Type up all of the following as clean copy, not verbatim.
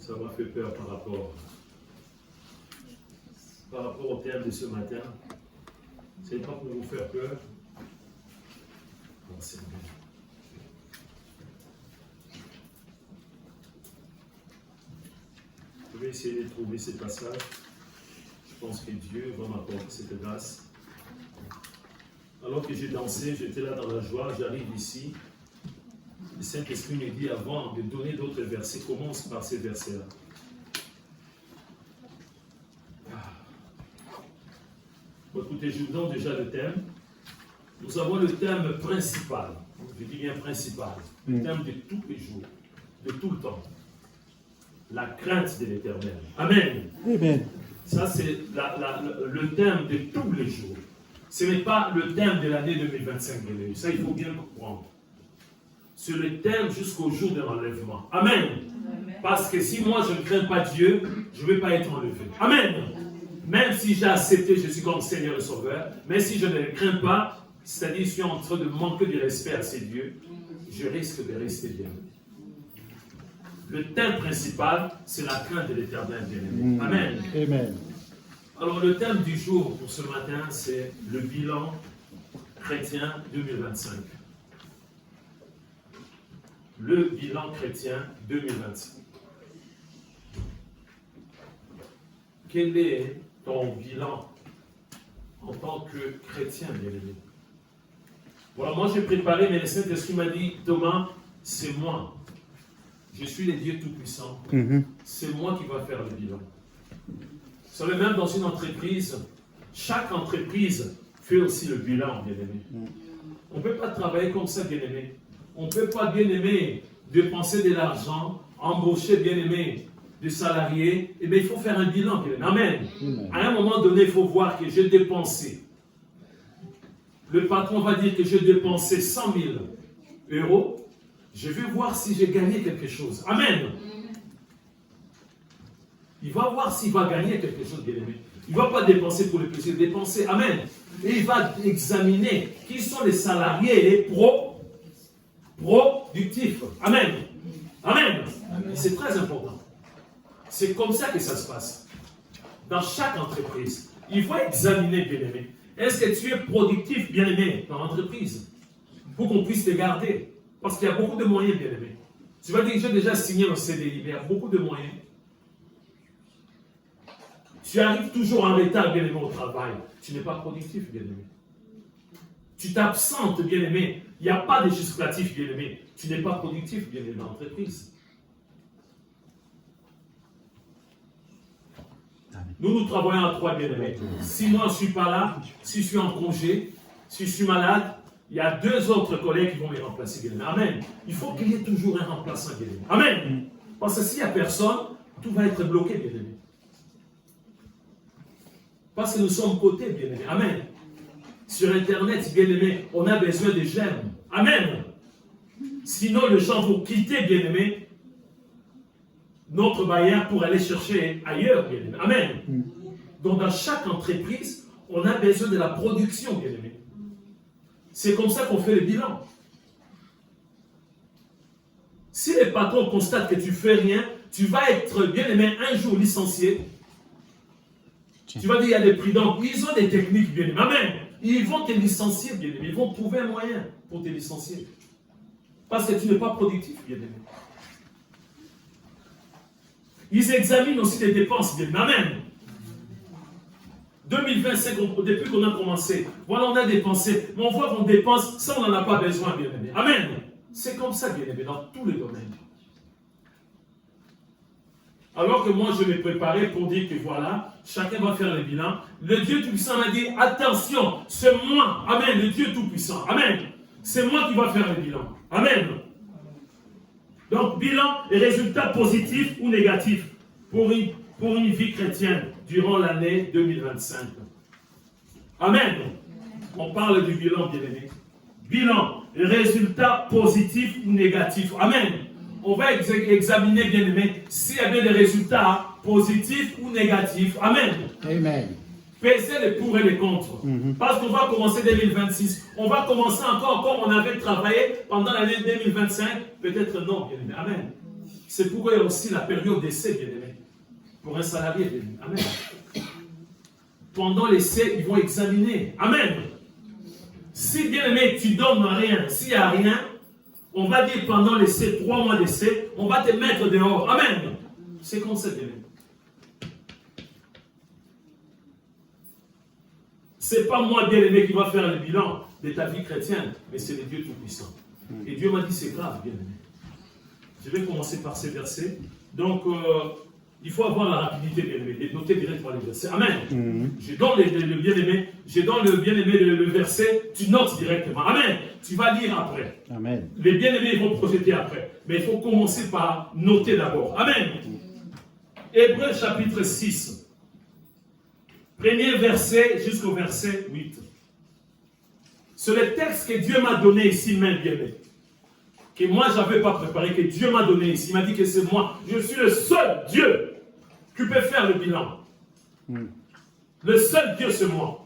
Ça m'a fait peur par rapport au thème de ce matin. Ce n'est pas pour vous faire peur. Non, c'est bien. Je vais essayer de trouver ces passages. Je pense que Dieu va m'accorder cette grâce. Alors que j'ai dansé, j'étais là dans la joie, j'arrive ici. Le Saint-Esprit me dit, avant de donner d'autres versets, commence par ces versets-là. Bon, écoutez, je vous donne déjà le thème. Nous avons le thème principal. Je dis bien principal. Le thème de tous les jours, de tout le temps. La crainte de l'Éternel. Amen. Amen. Ça, c'est le thème de tous les jours. Ce n'est pas le thème de l'année 2025. Ça, il faut bien comprendre. C'est le thème jusqu'au jour de l'enlèvement. Amen. Amen. Parce que si moi, je ne crains pas Dieu, je ne vais pas être enlevé. Amen. Même si j'ai accepté Jésus comme Seigneur et Sauveur, mais si je ne le crains pas, c'est-à-dire je suis en train de manquer de respect à ces dieux, je risque de rester bien. Le thème principal, c'est la crainte de l'Éternel, bien-aimé. Amen. Amen. Alors, le thème du jour pour ce matin, c'est le bilan chrétien 2025. Le bilan chrétien 2025. Quel est ton bilan en tant que chrétien, bien-aimé? Voilà, moi j'ai préparé, mais le Saint-Esprit m'a dit, Thomas, c'est moi. Je suis le Dieu Tout-Puissant. C'est moi qui va faire le bilan. Vous savez, même dans une entreprise, chaque entreprise fait aussi le bilan, bien-aimé. On ne peut pas travailler comme ça, bien-aimé. On ne peut pas, bien-aimé, dépenser de l'argent, embaucher, bien-aimé, des salariés. Eh bien, il faut faire un bilan, bien-aimé. Amen. À un moment donné, il faut voir que j'ai dépensé. Le patron va dire que j'ai dépensé 100 000 euros. Je vais voir si j'ai gagné quelque chose. Amen. Il va voir s'il va gagner quelque chose, bien-aimé. Il ne va pas dépenser pour le plaisir de dépenser. Amen. Et il va examiner qui sont les salariés et les productifs. Amen. Amen. C'est très important. C'est comme ça que ça se passe. Dans chaque entreprise, il faut examiner, bien-aimé. Est-ce que tu es productif, bien-aimé, dans l'entreprise? Pour qu'on puisse te garder. Parce qu'il y a beaucoup de moyens, bien-aimé. Tu vas dire que j'ai déjà signé un CDI, mais il y a beaucoup de moyens. Tu arrives toujours en retard, bien-aimé, au travail. Tu n'es pas productif, bien-aimé. Tu t'absentes, bien-aimé. Il n'y a pas de justificatif, bien-aimé. Tu n'es pas productif, bien-aimé, dans l'entreprise. Nous travaillons à trois, bien-aimés. Si moi, je ne suis pas là, si je suis en congé, si je suis malade, il y a deux autres collègues qui vont les remplacer, bien-aimé. Amen. Il faut qu'il y ait toujours un remplaçant, bien-aimé. Amen. Parce que s'il n'y a personne, tout va être bloqué, bien-aimé. Parce que nous sommes cotés, bien-aimés. Amen. Sur Internet, bien-aimés, on a besoin de j'aime. Amen. Sinon, les gens vont quitter, bien-aimés, notre bailleur pour aller chercher ailleurs, bien-aimés. Amen. Donc, dans chaque entreprise, on a besoin de la production, bien-aimés. C'est comme ça qu'on fait le bilan. Si les patrons constatent que tu ne fais rien, tu vas être, bien-aimé, un jour licencié. Tu vas dire, il y a des prudents, ils ont des techniques, bien-aimés. Amen. Ils vont te licencier, bien-aimé. Ils vont trouver un moyen pour te licencier. Parce que tu n'es pas productif, bien-aimé. Ils examinent aussi les dépenses, bien-aimé. Amen. 2025, depuis qu'on a commencé, voilà, on a dépensé. Mais on voit qu'on dépense, ça, on n'en a pas besoin, bien-aimé. Amen. C'est comme ça, bien-aimé, dans tous les domaines. Alors que moi, je m'ai préparé pour dire que voilà, chacun va faire le bilan. Le Dieu Tout-Puissant m'a dit, attention, c'est moi, Amen, le Dieu Tout-Puissant, Amen. C'est moi qui va faire le bilan, Amen. Donc, bilan et résultats positifs ou négatifs pour une vie chrétienne durant l'année 2025. Amen. On parle du bilan, bien-aimé. Bilan et résultats positifs ou négatifs, Amen. On va examiner, bien-aimé, s'il y a bien des résultats positifs ou négatifs. Amen. Amen. Pesez les pour et les contre. Parce qu'on va commencer 2026. On va commencer encore comme on avait travaillé pendant l'année 2025. Peut-être non, bien-aimé. Amen. C'est pourquoi il y a aussi la période d'essai, bien-aimé. Pour un salarié, bien-aimé. Amen. Pendant l'essai, ils vont examiner. Amen. Si, bien-aimé, tu donnes rien, s'il n'y a rien, on va dire pendant l'essai, 3 mois d'essai, on va te mettre dehors. Amen. C'est comme ça, bien-aimé. Ce n'est pas moi, bien-aimé, qui va faire le bilan de ta vie chrétienne, mais c'est le Dieu Tout-Puissant. Et Dieu m'a dit, c'est grave, bien-aimé. Je vais commencer par ces versets. Donc, il faut avoir la rapidité, bien-aimé, et noter directement les versets. Amen. Je donne le bien-aimé, le verset, tu notes directement. Amen. Tu vas lire après. Amen. Les bien-aimés vont projeter après. Mais il faut commencer par noter d'abord. Amen. Hébreux chapitre 6. Premier verset jusqu'au verset 8. C'est le texte que Dieu m'a donné ici même, bien-aimé. Que moi, je n'avais pas préparé, que Dieu m'a donné ici. Il m'a dit que c'est moi. Je suis le seul Dieu qui peut faire le bilan. Le seul Dieu, c'est moi.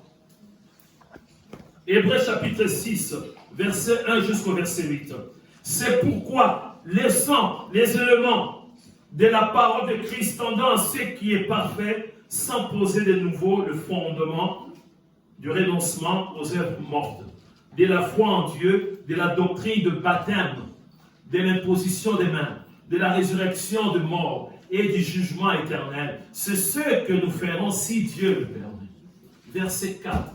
Hébreux chapitre 6, verset 1 jusqu'au verset 8. C'est pourquoi, laissant les éléments de la parole de Christ tendant à ce qui est parfait, sans poser de nouveau le fondement du renoncement aux œuvres mortes, de la foi en Dieu, de la doctrine de baptême, de l'imposition des mains, de la résurrection de mort et du jugement éternel. C'est ce que nous ferons si Dieu le permet. Verset 4.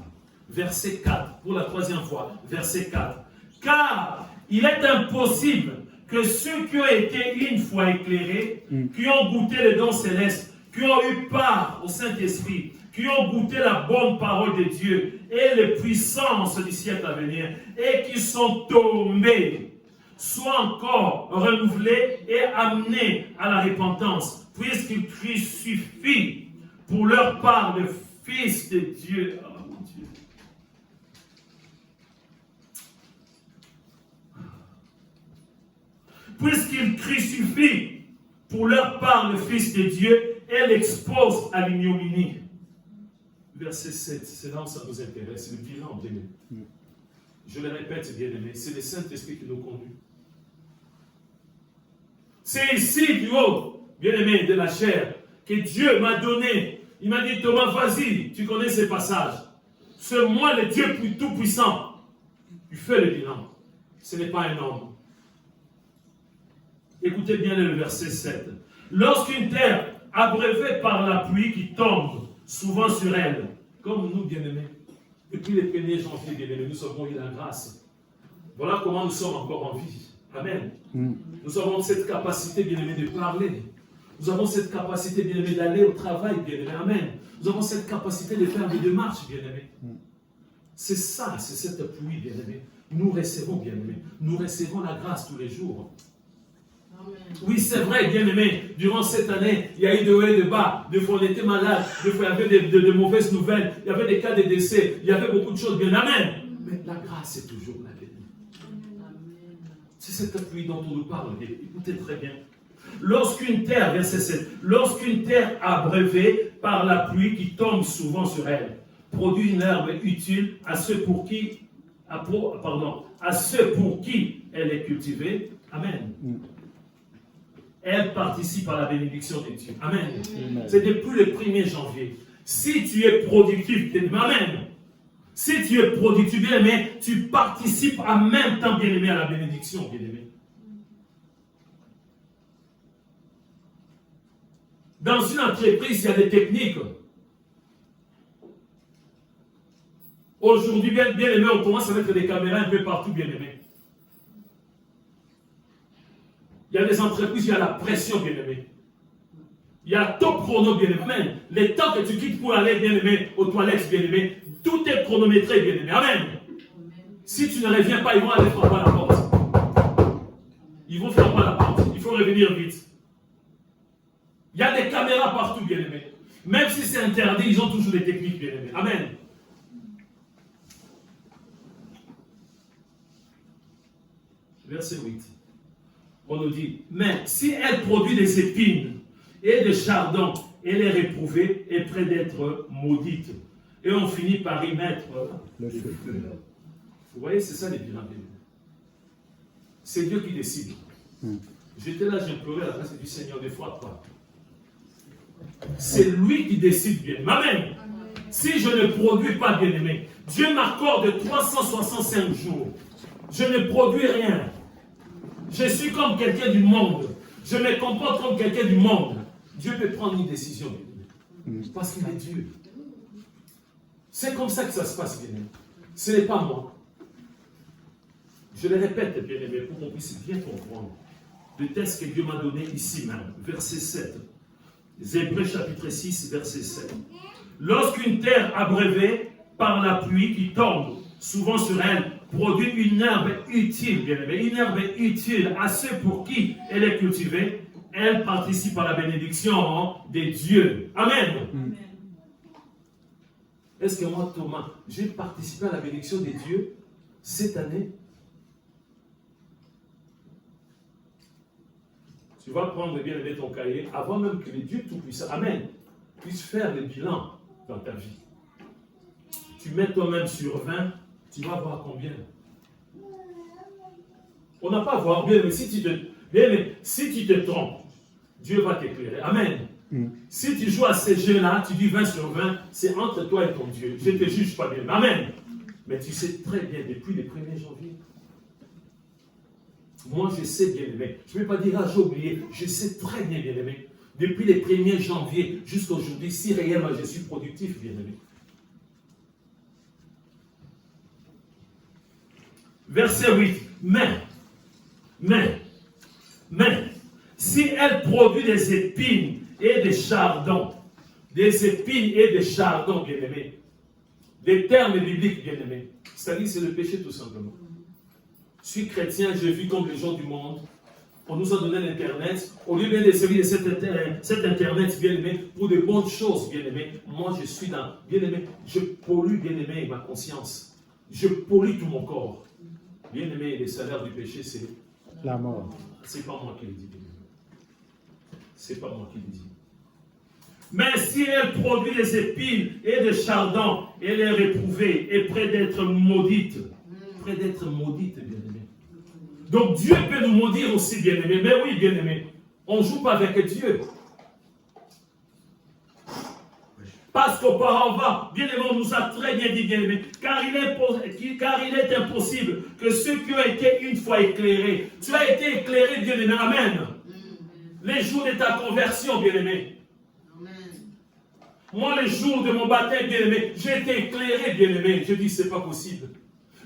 Verset 4, pour la 3e fois. Verset 4. Car il est impossible que ceux qui ont été une fois éclairés, qui ont goûté les dons célestes, qui ont eu part au Saint-Esprit, qui ont goûté la bonne parole de Dieu et les puissances du siècle à venir, et qui sont tombés, soient encore renouvelés et amenés à la repentance, puisqu'ils crucifient pour leur part le Fils de Dieu. Oh mon Dieu. Puisqu'ils crucifient pour leur part le Fils de Dieu et l'exposent à l'ignominie. Verset 7, c'est là où ça nous intéresse, le bilan, bien-aimé. Je le répète, bien-aimé, c'est le Saint-Esprit qui nous conduit. C'est ici, du haut, bien-aimé, de la chair, que Dieu m'a donné. Il m'a dit, Thomas, vas-y, tu connais ces passages. C'est moi, le Dieu tout-puissant. Tu fais le bilan. Ce n'est pas un homme. Écoutez bien le verset 7. Lorsqu'une terre abreuvée par la pluie qui tombe souvent sur elle, comme nous, bien-aimés, depuis le 1er janvier, bien-aimés, nous avons eu la grâce. Voilà comment nous sommes encore en vie. Amen. Nous avons cette capacité, bien-aimés, de parler. Nous avons cette capacité, bien-aimés, d'aller au travail, bien-aimés. Amen. Nous avons cette capacité de faire des démarches, bien-aimés. C'est ça, c'est cette pluie, bien-aimés. Nous recevons, bien-aimés. Nous recevons la grâce tous les jours. Oui, c'est vrai, bien-aimé, durant cette année, il y a eu de hauts et de bas. Des fois, on était malade, des fois, il y avait de mauvaises nouvelles, il y avait des cas de décès, il y avait beaucoup de choses, bien, amen. Mais la grâce est toujours là, bien-aimé. C'est cette pluie dont on nous parle, écoutez très bien. Lorsqu'une terre, verset 7, lorsqu'une terre abreuvée par la pluie qui tombe souvent sur elle, produit une herbe utile à ceux pour qui, à ceux pour qui elle est cultivée, amen. Elle participe à la bénédiction de Dieu. Amen. C'est depuis le 1er janvier. Si tu es productif, amen. Si tu es productif, bien-aimé, tu participes en même temps, bien-aimé, à la bénédiction, bien-aimé. Dans une entreprise, il y a des techniques. Aujourd'hui, bien-aimé, on commence à mettre des caméras un peu partout, bien-aimé. Il y a des entreprises, il y a la pression, bien-aimé. Il y a top chrono, bien-aimé. Amen. Les temps que tu quittes pour aller, bien-aimé, aux toilettes, bien-aimé, tout est chronométré, bien-aimé. Amen. Si tu ne reviens pas, ils vont aller fermer la porte. Ils vont fermer la porte. Il faut revenir vite. Il y a des caméras partout, bien-aimé. Même si c'est interdit, ils ont toujours des techniques, bien-aimé. Amen. Verset 8. On nous dit, mais si elle produit des épines et des chardons, elle est réprouvée et près d'être maudite. Et on finit par y mettre le feu. Vous voyez, c'est ça les bilans. C'est Dieu qui décide. J'étais là, j'ai pleuré à la place du Seigneur, des fois pas. C'est lui qui décide bien. Amen. Si je ne produis pas, bien-aimé, Dieu m'accorde 365 jours. Je ne produis rien. Je suis comme quelqu'un du monde. Je me comporte comme quelqu'un du monde. Dieu peut prendre une décision. Parce qu'il est Dieu. C'est comme ça que ça se passe, bien-aimé. Ce n'est pas moi. Je le répète, bien-aimé, pour qu'on puisse bien comprendre le texte que Dieu m'a donné ici même, verset 7. Hébreux chapitre 6, verset 7. Lorsqu'une terre abreuvée par la pluie qui tombe souvent sur elle produit une herbe utile, bien-aimé, une herbe utile à ceux pour qui elle est cultivée, elle participe à la bénédiction des dieux. Amen. Est-ce que moi, Thomas, j'ai participé à la bénédiction des dieux cette année? Tu vas prendre bien aimé ton cahier avant même que les dieux tout-puissants, Amen, puissent faire le bilan dans ta vie. Tu mets toi-même sur 20, tu vas voir combien. On n'a pas à voir, bien, mais si tu te trompes, Dieu va t'éclairer. Amen. Si tu joues à ces jeux-là, tu dis 20 sur 20, c'est entre toi et ton Dieu. Je ne te juge pas bien. Amen. Mais tu sais très bien, depuis le 1er janvier, moi je sais bien aimé. Je ne vais pas dire, j'ai oublié, je sais très bien bien aimé. Depuis le 1er janvier jusqu'à aujourd'hui, si réellement je suis productif, bien aimé. Verset 8. Mais, si elle produit des épines et des chardons, bien aimé, des termes bibliques, bien aimé, c'est-à-dire c'est le péché tout simplement. Je suis chrétien, je vis comme les gens du monde. On nous a donné l'Internet. Au lieu bien de servir de cet Internet, bien aimé, pour de bonnes choses, bien aimé, moi je suis dans, bien aimé, je pollue, bien aimé, ma conscience. Je pollue tout mon corps. Bien aimé, le salaire du péché, c'est la mort. C'est pas moi qui le dis. C'est pas moi qui le dis. Mais si elle produit des épines et des chardons, elle est réprouvée et près d'être maudite. Près d'être maudite, bien-aimé. Donc Dieu peut nous maudire aussi, bien-aimé. Mais oui, bien-aimé, on ne joue pas avec Dieu. Parce qu'auparavant, bien-aimé, on nous a très bien dit, bien-aimé, car il est impossible que ceux qui ont été une fois éclairés, tu as été éclairé, bien-aimé, amen. Les jours de ta conversion, bien-aimé. Moi, les jours de mon baptême, bien-aimé, j'ai été éclairé, bien-aimé. Je dis, c'est pas possible.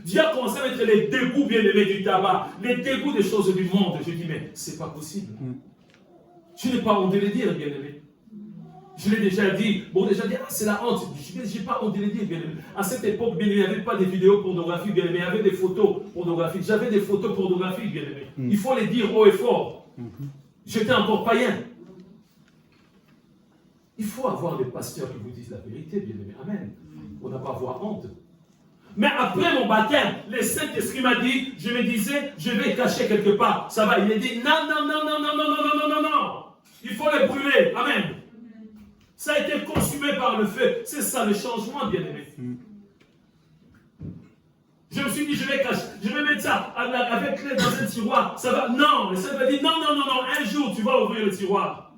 Dieu a commencé à mettre les dégoûts, bien-aimé, du tabac, les dégoûts des choses du monde. Je dis, mais c'est pas possible. Je n'ai pas honte de le dire, bien-aimé. Je l'ai déjà dit. Bon, déjà dit, c'est la honte. Je n'ai pas honte de le dire, bien-aimé. À cette époque, bien-aimé, il n'y avait pas de vidéos pornographiques, bien-aimé. Il y avait des photos pornographiques. J'avais des photos pornographiques, bien-aimé. Il faut les dire haut et fort. J'étais encore païen. Il faut avoir des pasteurs qui vous disent la vérité, bien-aimé. Amen. On n'a pas à avoir honte. Mais après mon baptême, le Saint-Esprit m'a dit, je me disais, je vais cacher quelque part. Ça va. Il a dit, non. Il faut les brûler. Amen. Ça a été consumé par le feu. C'est ça le changement, bien-aimé. Je me suis dit, je vais cacher, je vais mettre ça avec clé dans un tiroir. Ça va. Non. Le Saint m'a dit, non. Un jour, tu vas ouvrir le tiroir.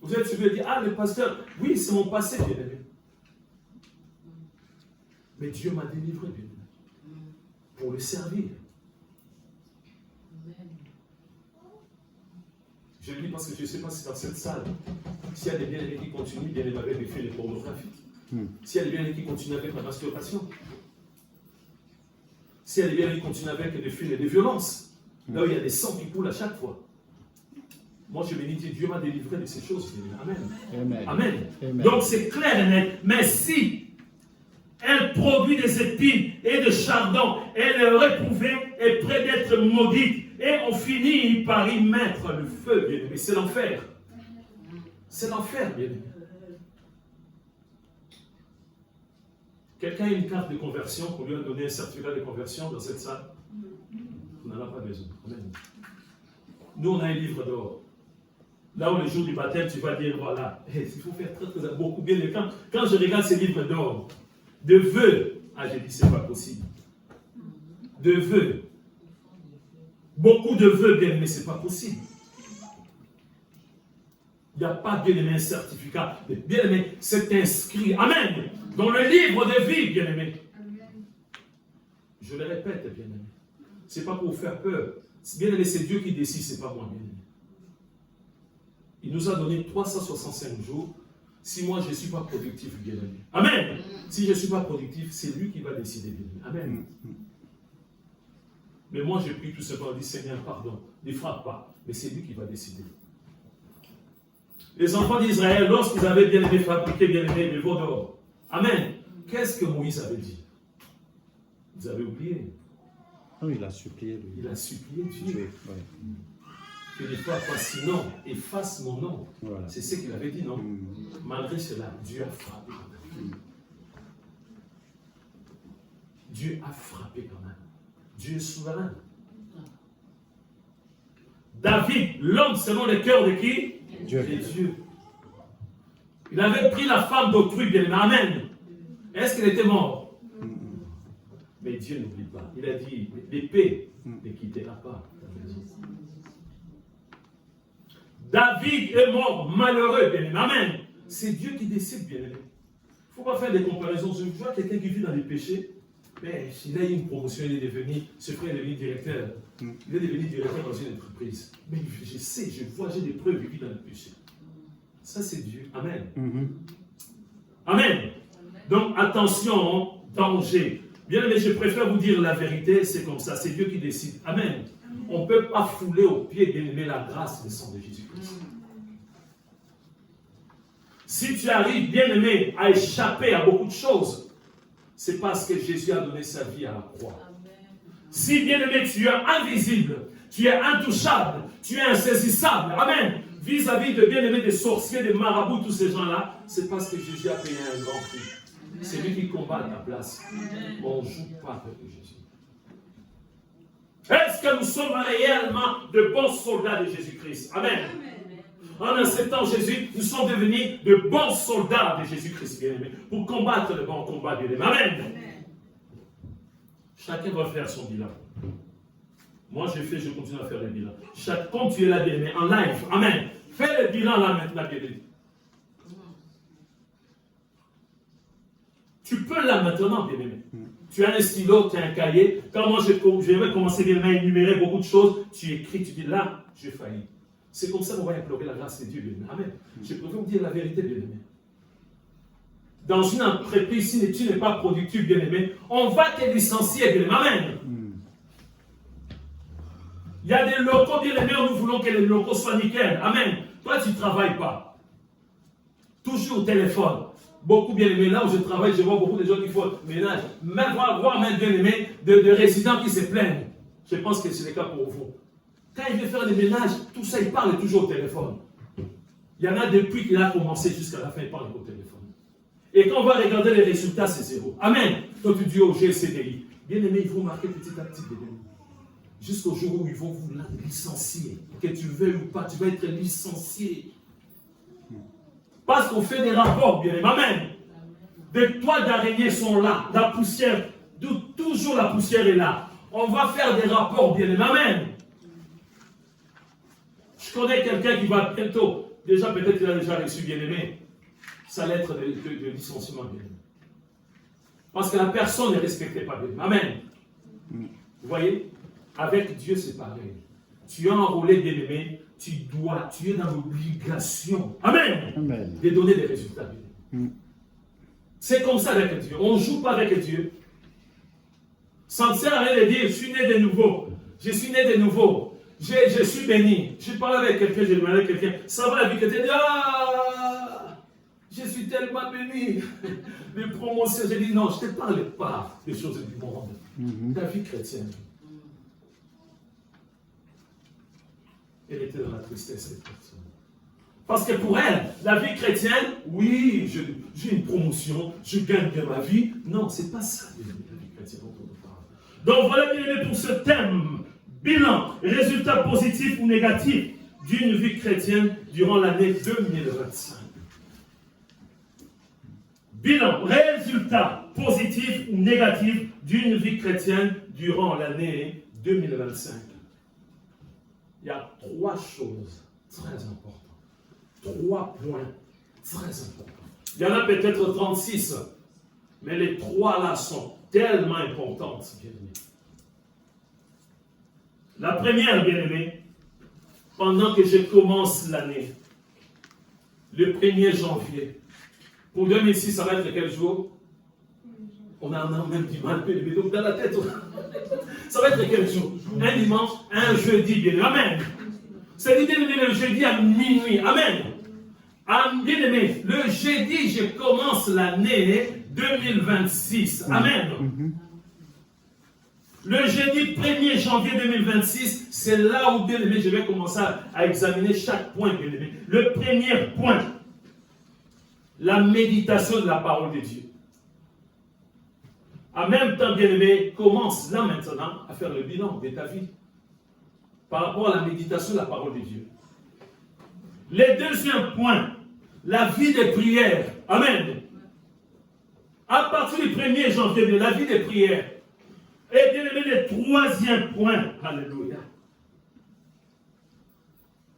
Vous êtes supposé dire, le pasteur, oui, c'est mon passé, bien-aimé. Mais Dieu m'a délivré, bien-aimé, pour le servir. Je le dis parce que je ne sais pas si dans cette salle, s'il y a des bien-aimés qui continuent, bien-aimés, avec des films pornographiques. S'il y a des bien-aimés qui continuent avec la masturbation. S'il y a des bien-aimés qui continuent avec des films de violence. Là où il y a des sangs qui coulent à chaque fois. Moi, je bénis Dieu, Dieu m'a délivré de ces choses. Amen. Donc, c'est clair et net. Mais si elle produit des épines et des chardons, elle est réprouvée et près d'être maudite, et on finit par y mettre le feu, bien-aimé. C'est l'enfer. C'est l'enfer, bien-aimé. Quelqu'un a une carte de conversion, qu'on lui a donné un certificat de conversion dans cette salle? On n'en a pas besoin. Amen. Nous, on a un livre d'or. Là où le jour du baptême, tu vas dire, voilà, il faut faire très beaucoup bien. Quand je regarde ces livres d'or, de vœux, j'ai dit, c'est pas possible. De vœux beaucoup de vœux, bien-aimés, ce n'est pas possible. Il n'y a pas, bien-aimé, un certificat. Bien-aimé, c'est inscrit. Amen. Dans le livre de vie, bien-aimé. Je le répète, bien-aimé. Ce n'est pas pour vous faire peur. Bien-aimé, c'est Dieu qui décide, ce n'est pas moi, bien-aimé. Il nous a donné 365 jours. Si moi, je ne suis pas productif, bien-aimé. Amen. Si je ne suis pas productif, c'est lui qui va décider, bien-aimé. Amen. Mais moi, j'ai pris tout simplement, dit Seigneur, pardon, ne frappe pas. Mais c'est lui qui va décider. Les enfants d'Israël, lorsqu'ils avaient bien aimé fabriquer, bien aimé, les veaux d'or. Amen. Qu'est-ce que Moïse avait dit? Vous avez oublié. Oui, il a supplié lui. Il a supplié Dieu. Oui. Que les fois sinon, efface mon nom. Voilà. C'est ce qu'il avait dit, non? Malgré cela, Dieu a frappé quand même. Dieu a frappé quand même. Dieu est souverain. David, l'homme selon le cœur de qui? Dieu. De Dieu. Il avait pris la femme d'autrui, bien aimé. Amen. Est-ce qu'il était mort? Mais Dieu n'oublie pas. Il a dit, l'épée ne quittera pas. David est mort malheureux, bien aimé. Amen. C'est Dieu qui décide, bien aimé. Il ne faut pas faire des comparaisons. Je vois quelqu'un qui vit dans les péchés. Mais il a eu une promotion, il est devenu, ce frère est devenu directeur. Il est devenu directeur dans une entreprise. Mais je sais, je vois, j'ai des preuves, il vit dans le péché. Ça, c'est Dieu. Amen. Amen. Donc, attention, danger. Bien aimé, je préfère vous dire la vérité, c'est comme ça, c'est Dieu qui décide. Amen. On ne peut pas fouler aux pieds, bien aimé, la grâce et le sang de Jésus-Christ. Si tu arrives, bien aimé, à échapper à beaucoup de choses, c'est parce que Jésus a donné sa vie à la croix. Si, bien aimé, tu es invisible, tu es intouchable, tu es insaisissable, amen, vis-à-vis de bien aimé des sorciers, des marabouts, tous ces gens-là, c'est parce que Jésus a payé un grand prix. C'est lui qui combat à ta place. On ne joue pas avec Jésus. Est-ce que nous sommes réellement de bons soldats de Jésus-Christ? Amen. En acceptant Jésus, nous sommes devenus de bons soldats de Jésus-Christ, bien-aimé, pour combattre le bon combat, bien-aimé. Amen. Chacun va faire son bilan. Moi, je continue à faire le bilan. Comme tu es là, bien-aimé, en live, amen. Fais le bilan là maintenant, bien-aimé. Tu peux là maintenant, bien-aimé. Tu as un stylo, tu as un cahier. Quand moi, je vais commencer bien à énumérer beaucoup de choses, tu écris, tu dis là, j'ai failli. C'est comme ça qu'on va implorer la grâce de Dieu, bien-aimé. Amen. Je préfère vous dire la vérité, bien-aimé. Dans une entreprise, si tu n'es pas productif, bien-aimé, on va te licencier, bien-aimé. Amen. Il y a des locaux, bien-aimés, nous voulons que les locaux soient nickel. Amen. Toi, tu ne travailles pas. Toujours au téléphone. Beaucoup, bien-aimés, là où je travaille, je vois beaucoup de gens qui font ménage. Même voir même, bien-aimés, de résidents qui se plaignent. Je pense que c'est le cas pour vous. Quand il veut faire des ménages, tout ça, il parle toujours au téléphone. Il y en a depuis qu'il a commencé jusqu'à la fin, il parle au téléphone. Et quand on va regarder les résultats, c'est zéro. Amen. Quand tu dis au GCDI, bien aimé, il faut marquer petit à petit. Jusqu'au jour où ils vont vous licencier. Que tu veuilles ou pas, tu vas être licencié. Parce qu'on fait des rapports, bien aimé. Amen. Des toits d'araignée sont là. La poussière, toujours la poussière est là. On va faire des rapports, bien aimé. Amen. Je connais quelqu'un qui va bientôt, déjà peut-être qu'il a déjà reçu, bien aimé, sa lettre de licenciement, bien aimé. Parce que la personne ne respectait pas, bien aimé. Amen. Vous voyez, avec Dieu c'est pareil. Tu es enrôlé, bien aimé, tu es dans l'obligation, amen, de donner des résultats, bien aimé. C'est comme ça avec Dieu. On ne joue pas avec Dieu. Ça ne sert à rien de dire, je suis né de nouveau. Je suis né de nouveau. Je suis béni. Je parle avec quelqu'un, je demande à quelqu'un, ça va la vie que tu dis, ah, je suis tellement béni. Les promotions, j'ai dit, non, je ne te parle pas des choses du monde. Ta vie chrétienne. Elle était dans la tristesse, cette personne. Parce que pour elle, la vie chrétienne, oui, j'ai une promotion, je gagne bien ma vie. Non, ce n'est pas ça, la vie chrétienne dont on nous parle. Donc voilà, bien aimé, pour ce thème. Bilan, résultat positif ou négatif d'une vie chrétienne durant l'année 2025. Bilan, résultat positif ou négatif d'une vie chrétienne durant l'année 2025. il y a 3 choses très importantes. 3 points très importants. Il y en a peut-être 36, mais les 3 là sont tellement importantes, bien-aimés. La première, bien-aimés, pendant que je commence l'année, le 1er janvier, pour 2006, ça va être quel jour? On a même du mal, bien-aimés, donc dans la tête, ça va être quel jour? Un dimanche, un jeudi, bien-aimés. Amen. C'est l'idée de le jeudi à minuit. Amen. Bien-aimés, le jeudi, je commence l'année 2026. Amen. Le jeudi 1er janvier 2026, c'est là où, bien aimé, je vais commencer à examiner chaque point, bien aimé. Le premier point, la méditation de la parole de Dieu. En même temps, bien aimé, commence là maintenant à faire le bilan de ta vie par rapport à la méditation de la parole de Dieu. Le deuxième point, la vie des prières. Amen. À partir du 1er janvier, la vie des prières. Et bien aimé, le troisième point, alléluia.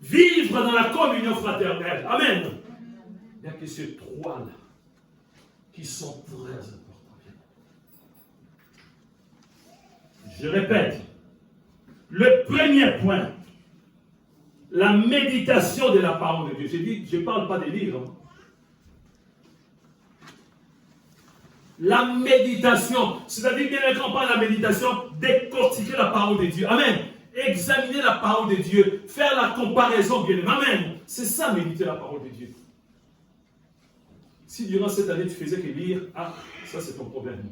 Vivre dans la communion fraternelle. Amen. Il n'y a que ces 3-là qui sont très importants. Je répète, le premier point, la méditation de la parole de Dieu. J'ai dit, je ne parle pas des livres. La méditation, c'est-à-dire bien quand on parle de la méditation, décortiquer la parole de Dieu. Amen. Examiner la parole de Dieu, faire la comparaison, bien aimé. Amen. C'est ça, méditer la parole de Dieu. Si durant cette année tu faisais que lire, ça c'est ton problème.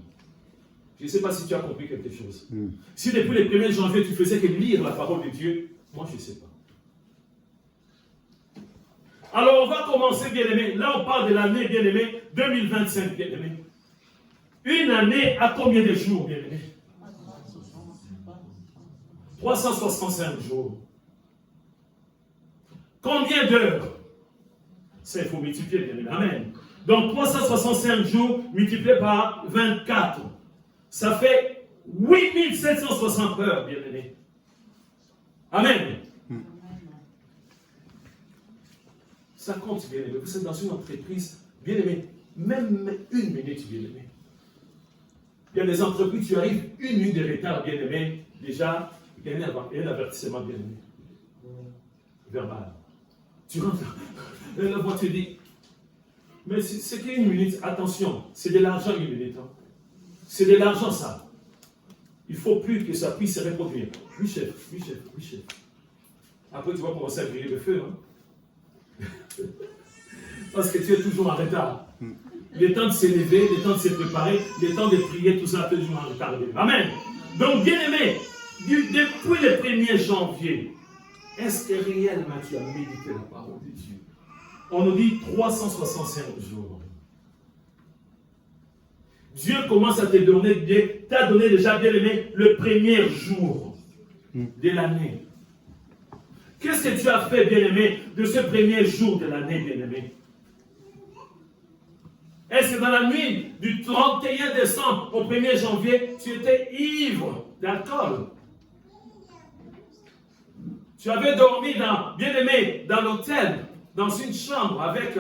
Je ne sais pas si tu as compris quelque chose. Si depuis le 1er janvier tu faisais que lire la parole de Dieu, moi je ne sais pas. Alors on va commencer, bien aimé. Là on parle de l'année, bien aimé, 2025, bien aimé. Une année à combien de jours, bien aimé? 365 jours. Combien d'heures? Ça, il faut multiplier, bien aimé. Amen. Donc 365 jours multiplié par 24. Ça fait 8760 heures, bien aimé. Amen. Ça compte, bien aimé. Vous êtes dans une entreprise, bien aimé. Même une minute, bien aimé. Il y a des entreprises, tu arrives une minute de retard, bien aimé. Déjà, il y a un avertissement, bien aimé. Verbal. Tu rentres, la voiture dit, mais c'est qu'une minute, attention, c'est de l'argent une minute. Hein. C'est de l'argent ça. Il ne faut plus que ça puisse se reproduire. Oui chef, oui chef, oui chef. Après tu vas commencer à griller le feu. Hein. Parce que tu es toujours en retard. Le temps de s'élever, le temps de se préparer, le temps de prier, tout ça, tu es toujours en retard. Amen. Donc bien aimé, depuis le 1er janvier, est-ce que réellement tu as médité la parole de Dieu? On nous dit 365 jours. Dieu commence à te donner, t'a donné déjà, bien aimé, le premier jour de l'année. Qu'est-ce que tu as fait, bien aimé, de ce premier jour de l'année, bien aimé? Est-ce que dans la nuit du 31 décembre au 1er janvier, tu étais ivre d'alcool? Tu avais dormi, bien aimé, dans l'hôtel, dans une chambre avec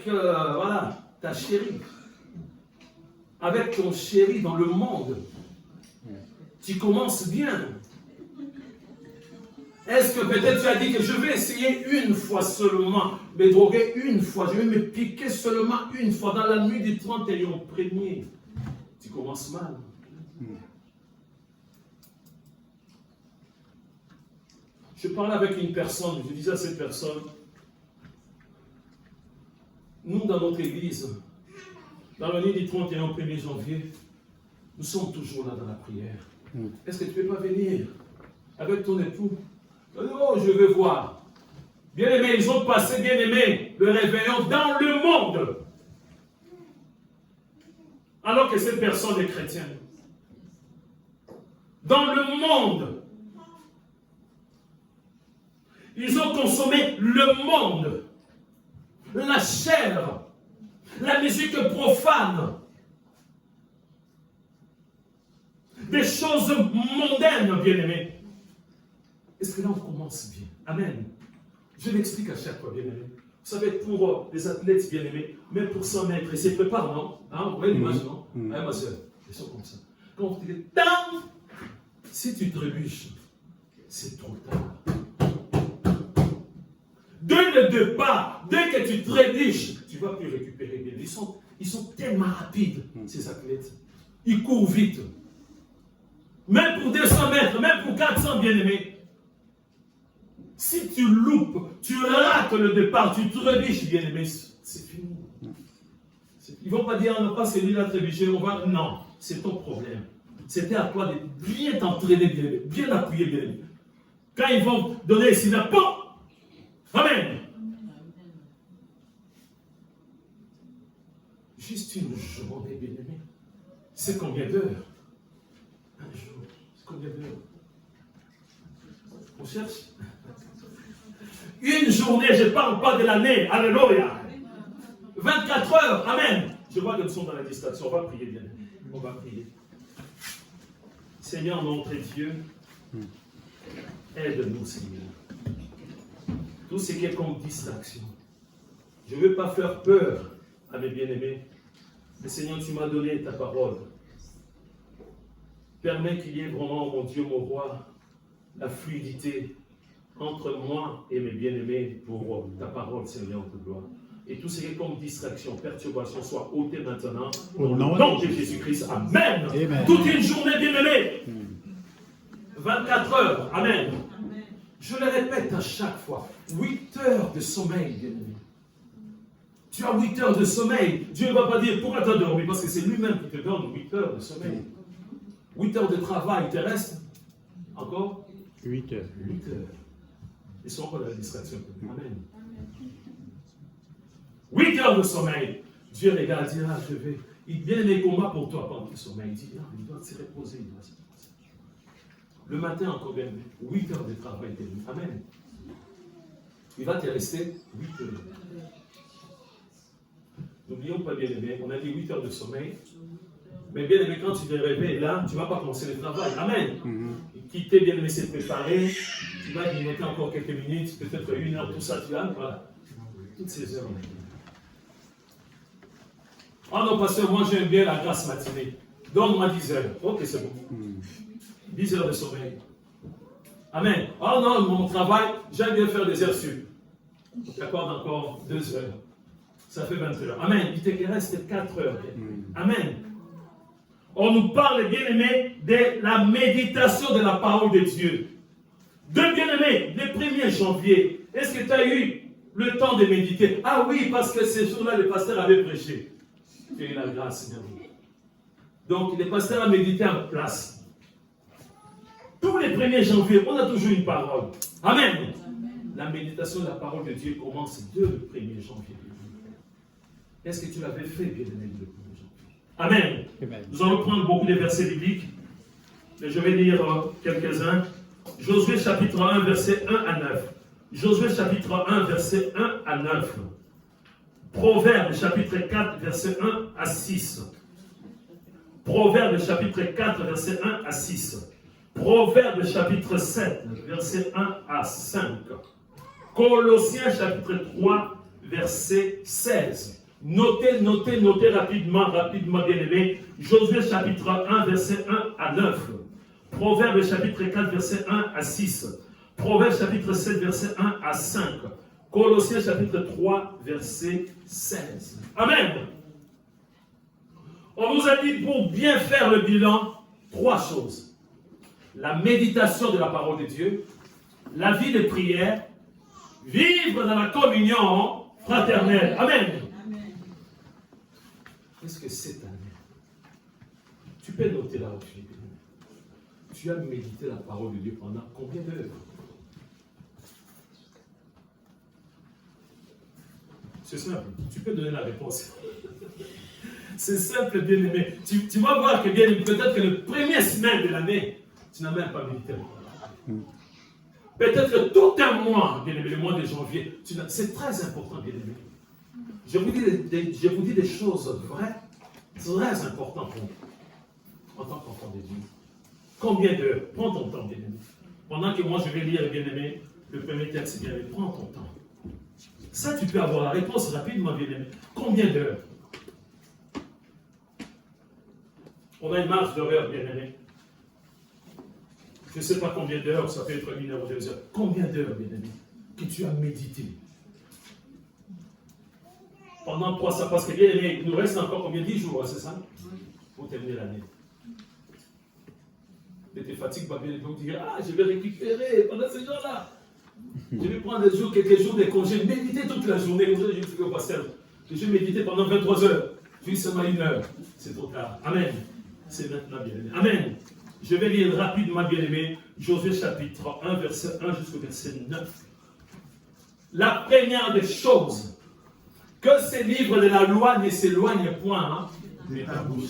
voilà, ta chérie. Avec ton chéri dans le monde. Tu commences bien. Est-ce que peut-être tu as dit que je vais essayer une fois seulement, me droguer une fois, je vais me piquer seulement une fois dans la nuit du 31 au 1er. Tu commences mal. Je parlais avec une personne, je disais à cette personne, nous dans notre église, dans la nuit du 31 au 1er janvier, nous sommes toujours là dans la prière. Est-ce que tu ne peux pas venir avec ton époux? Oh, je veux voir. Bien aimé, ils ont passé, bien aimé, le réveillon dans le monde. Alors que cette personne est chrétienne. Dans le monde. Ils ont consommé le monde. La chair. La musique profane. Des choses mondaines, bien aimés. Est-ce que là, on commence bien? Amen. Je l'explique à chaque fois, bien-aimé. Vous savez, pour les athlètes bien-aimés, même pour 100 mètres, ils se préparent, non? Hein, vous voyez l'image, non? Ah, ma soeur, ils sont comme ça. Quand on te dit, tam, si tu trébuches, c'est trop tard. Dès le départ, dès que tu trébuches, tu ne vas plus récupérer bien. Ils sont tellement rapides, ces athlètes. Ils courent vite. Même pour 200 mètres, même pour 400 bien-aimés. Si tu loupes, tu rates le départ, tu trébuches, bien-aimé, c'est fini. Ils ne vont pas dire, non, pas celui-là trébuché, on va. Non, c'est ton problème. C'était à toi de bien t'entraîner, bien-aimé, bien appuyer, bien-aimé. Quand ils vont donner les signaux, bon, amen. Juste une journée, bien-aimé. C'est combien d'heures? Un jour. C'est combien d'heures? On cherche? Une journée, je ne parle pas de l'année. Alléluia. 24 heures. Amen. Je vois que nous sommes dans la distraction. On va prier, bien. On va prier. Seigneur, notre Dieu, aide-nous, Seigneur. Tout ce qui est comme distraction. Je ne veux pas faire peur à mes bien-aimés. Mais Seigneur, tu m'as donné ta parole. Permets qu'il y ait vraiment, mon Dieu, mon roi, la fluidité entre moi et mes bien-aimés pour ta parole, Seigneur de gloire. Et tout ce qui est comme distraction, perturbation, soit ôté maintenant. Au nom de Jésus-Christ. Amen. Amen. Toute une journée, bien-aimés. 24 heures. Amen. Amen. Je le répète à chaque fois. 8 heures de sommeil, bien-aimés. Tu as 8 heures de sommeil. Dieu ne va pas dire pourquoi tu as dormi, parce que c'est lui-même qui te donne 8 heures de sommeil. 8 heures de travail, il te reste encore 8 heures. 8 heures. Ils sont pas dans la distraction. Amen. 8 heures de sommeil. Dieu regarde, dit, ah, je vais. Il vient les combats pour toi pendant le sommeil. Il dit, non, il doit se reposer. Il doit se reposer. Le matin, encore bien, 8 heures de travail. Amen. Il va te rester 8 heures. N'oublions pas, bien aimé, on a dit 8 heures de sommeil. Mais bien aimé, quand tu te réveilles là, tu ne vas pas commencer le travail. Amen. Quitter, bien aimé, c'est préparer. Tu vas grignoter encore quelques minutes, peut-être 1 heure, tout ça, tu vas. Voilà. Toutes ces heures. Ah non, pasteur, moi j'aime bien la grâce matinée. Donne-moi 10 heures. Ok, c'est bon. 10 heures de sommeil. Amen. Ah non, mon travail, j'aime bien faire des heures sup. On t'accorde encore 2 heures. Ça fait 20 heures. Amen. Il te reste 4 heures. Amen. On nous parle, bien-aimés, de la méditation de la parole de Dieu. De bien-aimés, le 1er janvier, est-ce que tu as eu le temps de méditer? Ah oui, parce que ce jour-là, le pasteur avait prêché. Tu as eu la grâce, Seigneur. Donc, le pasteur a médité en place. Tous les 1er janvier, on a toujours une parole. Amen. Amen. La méditation de la parole de Dieu commence dès le 1er janvier. Est-ce que tu l'avais fait, bien-aimé, le 1er janvier? Amen. Amen. Nous allons prendre beaucoup de versets bibliques, mais je vais lire quelques-uns. Josué chapitre 1, verset 1 à 9. Josué chapitre 1, verset 1 à 9. Proverbe chapitre 4, verset 1 à 6. Proverbe chapitre 4, verset 1 à 6. Proverbe chapitre 7, verset 1 à 5. Colossiens chapitre 3, verset 16. Notez rapidement, bien aimé. Josué chapitre 1, verset 1 à 9. Proverbe chapitre 4, verset 1 à 6. Proverbe chapitre 7, verset 1 à 5. Colossiens chapitre 3, verset 16. Amen. On nous a dit pour bien faire le bilan, 3 choses. La méditation de la parole de Dieu, la vie de prière, vivre dans la communion fraternelle. Amen. Est-ce que cette année, tu peux noter là où tu es? Tu as médité la parole de Dieu pendant combien d'heures? C'est simple, tu peux donner la réponse. C'est simple, bien-aimé. Tu vas voir que, bien-aimé, peut-être que le premier semaine de l'année, tu n'as même pas médité la parole. Peut-être que tout un mois, bien-aimé, le mois de janvier, c'est très important, bien-aimé. Je vous dis des choses vraies, très importantes pour vous, en tant qu'enfant de Dieu. Combien d'heures? Prends ton temps, bien-aimé. Pendant que moi je vais lire, bien-aimé, le premier texte, bien-aimé, prends ton temps. Ça, tu peux avoir la réponse rapidement, bien-aimé. Combien d'heures? On a une marge d'horaire, bien-aimé. Je ne sais pas combien d'heures, ça peut être 1 heure ou 2 heures. Combien d'heures, bien-aimé, que tu as médité? Pendant 300, parce que bien-aimé, il nous reste encore combien? 10 jours, c'est ça? Pour terminer l'année. Ne te fatigue pas, bien-aimé, pour dire, ah, je vais récupérer pendant ces jours-là. Je vais prendre des jours, quelques jours de congé, méditer toute la journée, comme ça, je dis au pasteur. Je vais méditer pendant 23 heures, puis seulement 1 heure. C'est trop tard. Amen. C'est maintenant, bien-aimé. Amen. Je vais lire rapidement, bien-aimé, Josué chapitre 1, verset 1 jusqu'au verset 9. La première des choses, que ces livres de la loi ne s'éloignent point de ta bouche.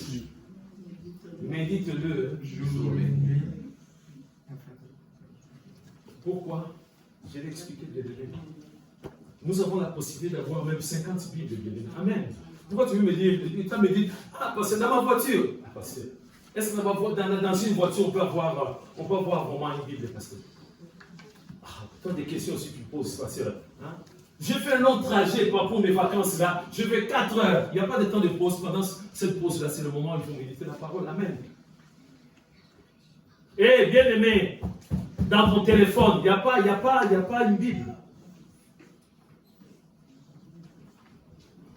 Médite-le jour et nuit. Pourquoi? Je vais expliquer, bien-aimé. Nous avons la possibilité d'avoir même 50 Bibles, bien-aimé. Amen. Pourquoi tu veux me dire, me dit, ah, parce que dans ma voiture, ah, parce que, est-ce que dans une voiture, on peut avoir vraiment une Bible, pasteur? Ah, toi, des questions si tu poses, pasteur. Hein? J'ai fait un long trajet pour mes vacances là, je fais 4 heures. Il n'y a pas de temps de pause. Pendant cette pause là, c'est le moment où il faut méditer la parole. Amen. Et bien aimé, dans ton téléphone, il n'y a pas une Bible.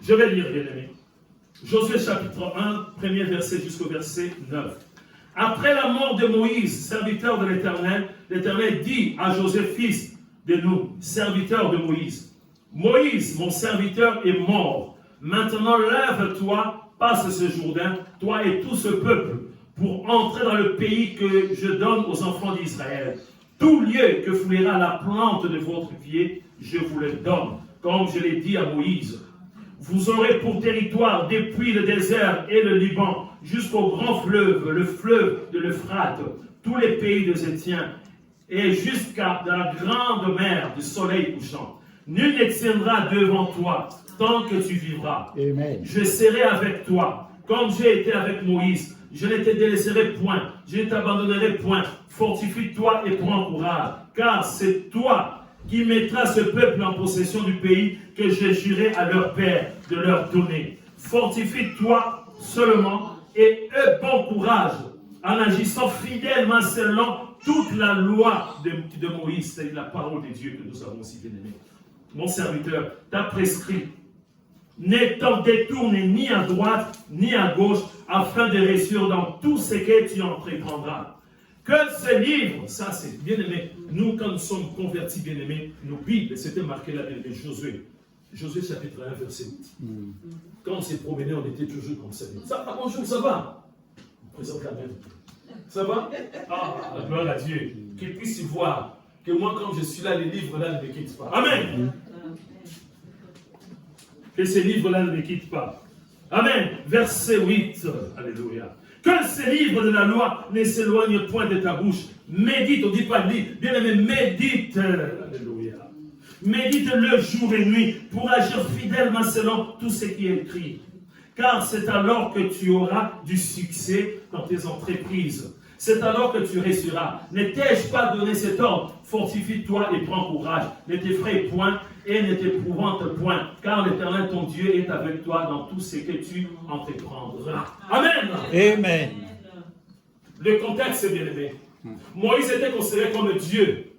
Je vais lire, bien aimé. Josué chapitre 1, premier verset jusqu'au verset 9. Après la mort de Moïse, serviteur de l'Éternel, l'Éternel dit à Josué, fils de nous, serviteur de Moïse, Moïse, mon serviteur, est mort. Maintenant, lève-toi, passe ce Jourdain, toi et tout ce peuple, pour entrer dans le pays que je donne aux enfants d'Israël. Tout lieu que fouillera la plante de votre pied, je vous le donne, comme je l'ai dit à Moïse. Vous aurez pour territoire depuis le désert et le Liban, jusqu'au grand fleuve, le fleuve de l'Euphrate, tous les pays des Étiens, et jusqu'à la grande mer du soleil couchant. Nul ne tiendra devant toi tant que tu vivras. Amen. Je serai avec toi, comme j'ai été avec Moïse. Je ne te délaisserai point, je ne t'abandonnerai point. Fortifie-toi et prends courage, car c'est toi qui mettras ce peuple en possession du pays que j'ai juré à leur père de leur donner. Fortifie-toi seulement et aie bon courage en agissant fidèlement selon toute la loi de Moïse. C'est la parole de Dieu que nous avons aussi bien aimé. Mon serviteur t'a prescrit, ne t'en détourne ni à droite ni à gauche, afin de réussir dans tout ce que tu entreprendras. Que ce livre, ça c'est bien aimé, nous quand nous sommes convertis bien aimés, nos Bibles, c'était marqué là de Josué. Josué chapitre 1, verset 8. Quand on s'est promené, on était toujours comme ça. Ça va, bonjour, ça va? On présente la main. Ça va? Ah, gloire à Dieu. Qu'il puisse y voir que moi, quand je suis là, les livres-là ne me quittent pas. Amen. Que ces livres-là ne me quittent pas. Amen. Verset 8. Alléluia. Que ces livres de la loi ne s'éloignent point de ta bouche. Médite, on ne dit pas lit. Bien aimé, médite. Alléluia. Médite-le jour et nuit pour agir fidèlement selon tout ce qui est écrit. Car c'est alors que tu auras du succès dans tes entreprises. C'est alors que tu réussiras. Ne t'ai-je pas donné cet ordre? Fortifie-toi et prends courage. Ne t'effraie point et ne t'épouvante point. Car l'Éternel, ton Dieu, est avec toi dans tout ce que tu entreprendras. Amen. Amen. Le contexte est bien aimé. Moïse était considéré comme Dieu.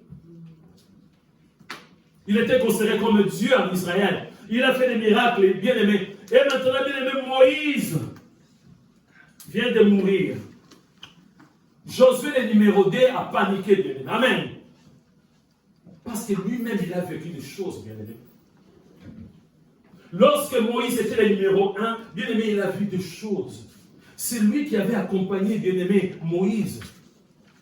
Il était considéré comme Dieu en Israël. Il a fait des miracles, bien aimé. Et maintenant, bien aimé, Moïse vient de mourir. Josué, le numéro 2, a paniqué, bien aimé. Amen. Parce que lui-même, il a vécu des choses, bien aimé. Lorsque Moïse était le numéro 1, bien aimé, il a vu des choses. C'est lui qui avait accompagné, bien aimé, Moïse.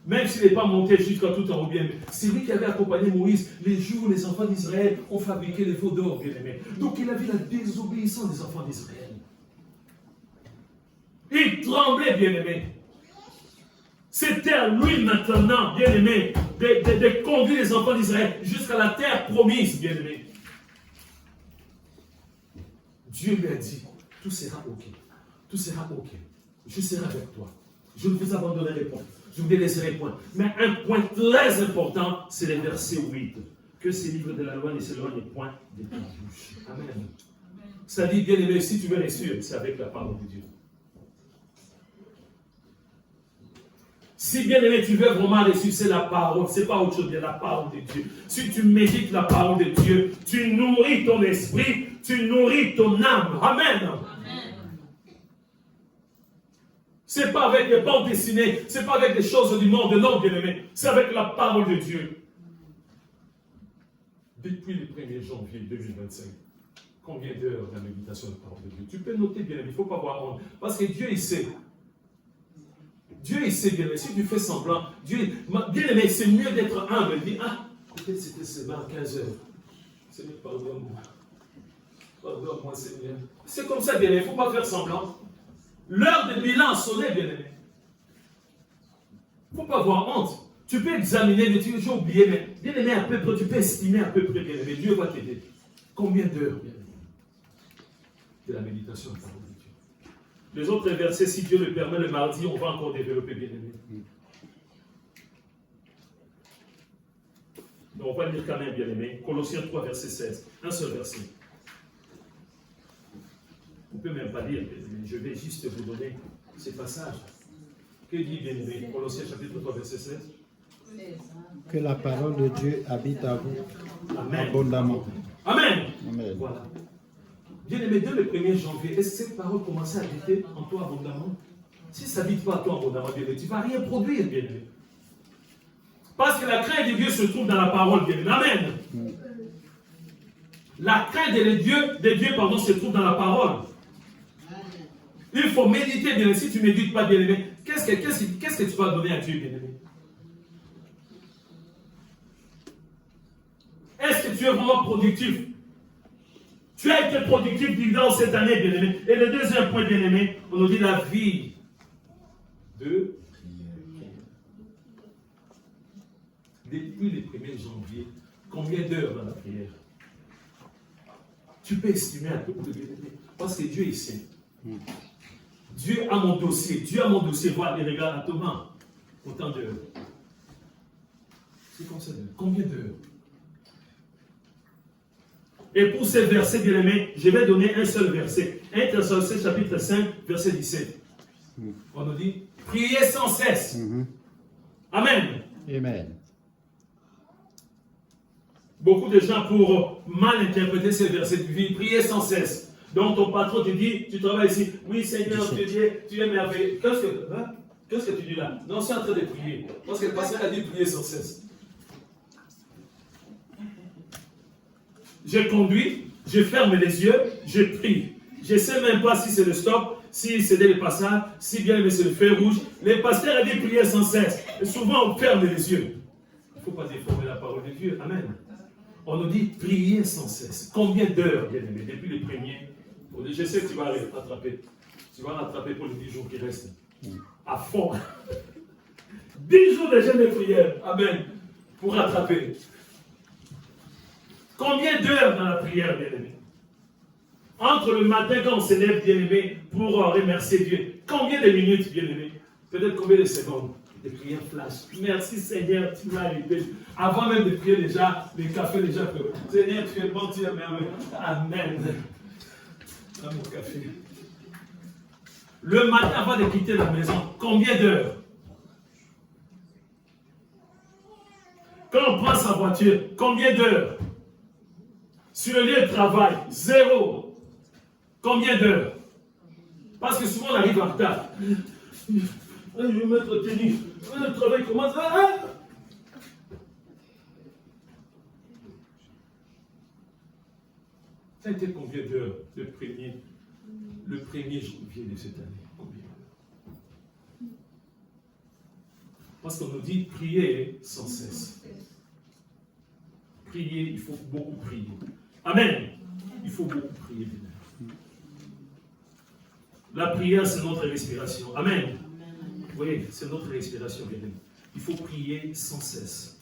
Même s'il n'est pas monté jusqu'à tout en haut, bien aimé. C'est lui qui avait accompagné Moïse les jours où les enfants d'Israël ont fabriqué les veaux d'or, bien aimé. Donc il a vu la désobéissance des enfants d'Israël. Il tremblait, bien aimé. C'était à lui maintenant, bien aimé, de conduire les enfants d'Israël jusqu'à la terre promise, bien aimé. Dieu lui a dit, tout sera ok. Tout sera ok. Je serai avec toi. Je ne vous abandonnerai pas. Je vous délaisserai point. Mais un point très important, c'est le verset 8. Que ces livres de la loi ne s'éloignent point de ta bouche. Amen. Ça dit, bien aimé, si tu veux réussir, c'est avec la parole de Dieu. Si bien aimé, tu veux vraiment réussir, c'est la parole, c'est pas autre chose, c'est la parole de Dieu. Si tu médites la parole de Dieu, tu nourris ton esprit, tu nourris ton âme. Amen. C'est pas avec les bandes dessinées, c'est pas avec les choses du monde, non, bien aimé, c'est avec la parole de Dieu. Depuis le 1er janvier 2025, combien d'heures de méditation de la parole de Dieu? Tu peux noter, bien aimé, il ne faut pas avoir honte. Parce que Dieu, il sait. Dieu, il sait, bien aimé. Si tu fais semblant, Dieu, bien aimé, c'est mieux d'être humble. Il dit, ah, peut-être c'était seulement 15 heures. Seigneur, pardonne-moi. Pardonne-moi, Seigneur. C'est comme ça, bien aimé, il ne faut pas faire semblant. L'heure de bilan sonnait, bien aimé. Il ne faut pas avoir honte. Tu peux examiner, mais j'ai oublié, mais bien aimé, à peu près, tu peux estimer à peu près, bien aimé. Dieu va t'aider. Combien d'heures, bien aimé, de la méditation de la parole de Dieu? Les autres versets, si Dieu le permet, le mardi, on va encore développer, bien aimé. Mais on va lire quand même, bien aimé. Colossiens 3, verset 16. Un seul verset. On ne peut même pas lire, bien aimé. Je vais juste vous donner ces passages. Que dit, bien aimé, Colossiens chapitre 3, verset 16? Que la parole de Dieu habite à vous. Amen. Abondamment. Amen. Amen. Voilà. Bien aimé, dès le 1er janvier, est-ce que cette parole commence à habiter en toi abondamment? Si ça n'habite pas en toi abondamment, bien aimé, tu ne vas rien produire, bien aimé. Parce que la crainte de Dieu se trouve dans la parole, bien aimé. Amen. La crainte de Dieu, se trouve dans la parole. Il faut méditer, bien aimé. Si tu ne médites pas, bien aimé, qu'est-ce que tu vas donner à Dieu, bien aimé? Est-ce que tu es vraiment productif? Tu as été productif dans cette année, bien aimé. Et le deuxième point, bien aimé, on nous dit la vie de prière. Depuis le 1er janvier, combien d'heures dans la prière? Tu peux estimer un peu pour le bien aimé. Parce que Dieu est saint. Dieu a mon dossier. Dieu a mon dossier. Voilà, les regards à Thomas. Autant d'heures. C'est comme ça. Combien d'heures? Et pour ces versets, bien aimés, je vais donner un seul verset. 1 Thessaloniciens chapitre 5, verset 17. On nous dit, priez sans cesse. Amen. Amen. Beaucoup de gens, pour mal interpréter ces versets, disent, priez sans cesse. Donc ton patron te dit, tu travailles ici, oui Seigneur, tu es merveilleux. Qu'est-ce que tu dis là? Non, c'est en train de prier. Parce que le pasteur a dit, priez sans cesse. Je conduis, je ferme les yeux, je prie. Je ne sais même pas si c'est le stop, si c'est le passage, si bien c'est le feu rouge. Le pasteur a dit prier sans cesse. Et souvent on ferme les yeux. Il ne faut pas déformer la parole de Dieu. Amen. On nous dit prier sans cesse. Combien d'heures, bien aimé, depuis les premiers? Je sais que tu vas rattraper. Tu vas rattraper pour les 10 jours qui restent. À fond. 10 jours de jeûne de prière. Amen. Pour rattraper. Combien d'heures dans la prière, bien-aimé? Entre le matin, quand on s'élève, bien-aimé, pour remercier Dieu, combien de minutes, bien-aimé? Peut-être combien de secondes? De prière flash. Merci Seigneur, tu m'as arrivé. Avant même de prier déjà, les cafés déjà, Seigneur, tu es bon, tu es merveilleux. Amen. À mon café. Le matin, avant de quitter la maison, combien d'heures? Quand on prend sa voiture, combien d'heures? Sur le lieu de travail, 0. Combien d'heures? Parce que souvent on arrive en retard. Je vais mettre tenue. Le travail commence. Ça a été combien d'heures le 1er janvier de cette année? Combien? Parce qu'on nous dit prier sans cesse. Prier, il faut beaucoup prier. Amen. Il faut beaucoup prier. La prière, c'est notre respiration. Amen. Vous voyez, c'est notre respiration, bien-aimé. Il faut prier sans cesse.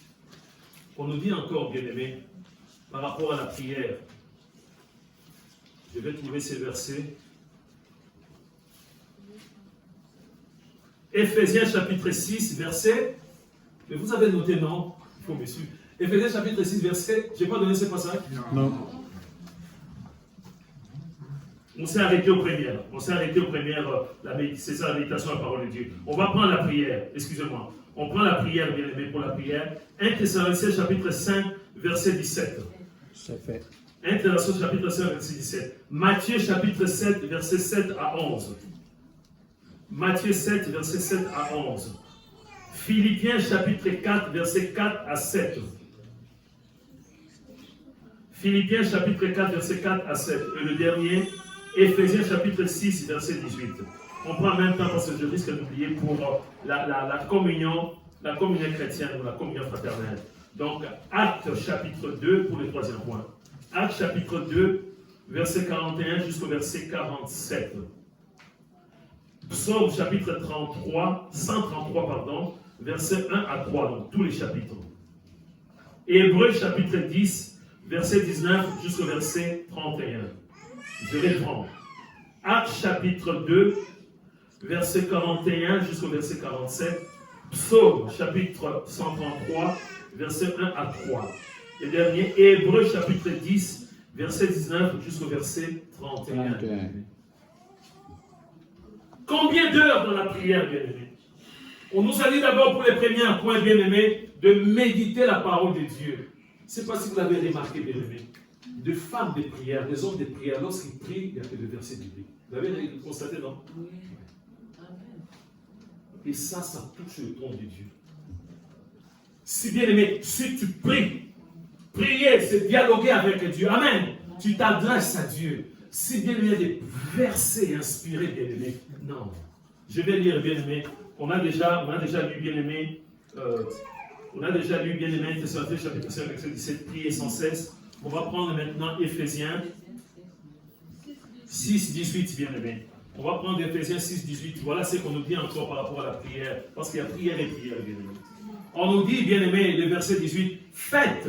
On nous dit encore, bien-aimé, par rapport à la prière, je vais trouver ces versets. Éphésiens chapitre 6, verset. Mais vous avez noté, non? Il faut me suivre. Éphésiens chapitre 6, verset. Je n'ai pas donné ce passage? Non. On s'est arrêté aux premières. C'est ça la méditation à la parole de Dieu. On va prendre la prière. Excusez-moi. On prend la prière, bien aimé, pour la prière. 1 Thessaloniciens chapitre 5, verset 17. C'est fait. 1 Thessaloniciens chapitre 5, verset 17. Matthieu chapitre 7, verset 7 à 11. Matthieu 7, verset 7 à 11. Philippiens chapitre 4, verset 4 à 7. Philippiens chapitre 4, verset 4 à 7. Et le dernier, Éphésiens chapitre 6, verset 18. On prend en même temps parce que je risque d'oublier pour la communion chrétienne ou la communion fraternelle. Donc, Actes chapitre 2 pour le troisième point. Actes chapitre 2, verset 41 jusqu'au verset 47. Psaume chapitre 133, pardon, verset 1 à 3, donc tous les chapitres. Hébreux chapitre 10, verset 19 jusqu'au verset 31. Je vais prendre. Actes chapitre 2, verset 41 jusqu'au verset 47. Psaume chapitre 133, verset 1 à 3. Et dernier, Hébreux chapitre 10, verset 19 jusqu'au verset 31. Combien d'heures dans la prière, bien-aimés? On nous a dit d'abord pour les premiers points, bien-aimés, de méditer la parole de Dieu. Je ne sais pas si vous l'avez remarqué, bien-aimés. De femmes de prière, des hommes de prière, lorsqu'ils prient, il n'y a que des versets bibliques. Vous avez constaté, non? Oui. Et ça touche le trône de Dieu. Si bien-aimé, si tu pries, prier, c'est dialoguer avec Dieu. Amen. Tu t'adresses à Dieu. Si bien-aimé, des versets inspirés, bien-aimé, non. Je vais lire, bien-aimé. On a déjà lu, bien-aimé, Thessaloniciens chapitre 5, verset 17, prier sans cesse. On va prendre maintenant Éphésiens 6, 18, bien-aimé. On va prendre Éphésiens 6, 18. Voilà ce qu'on nous dit encore par rapport à la prière. Parce qu'il y a prière et prière, bien-aimé. On nous dit, bien-aimé, le verset 18, faites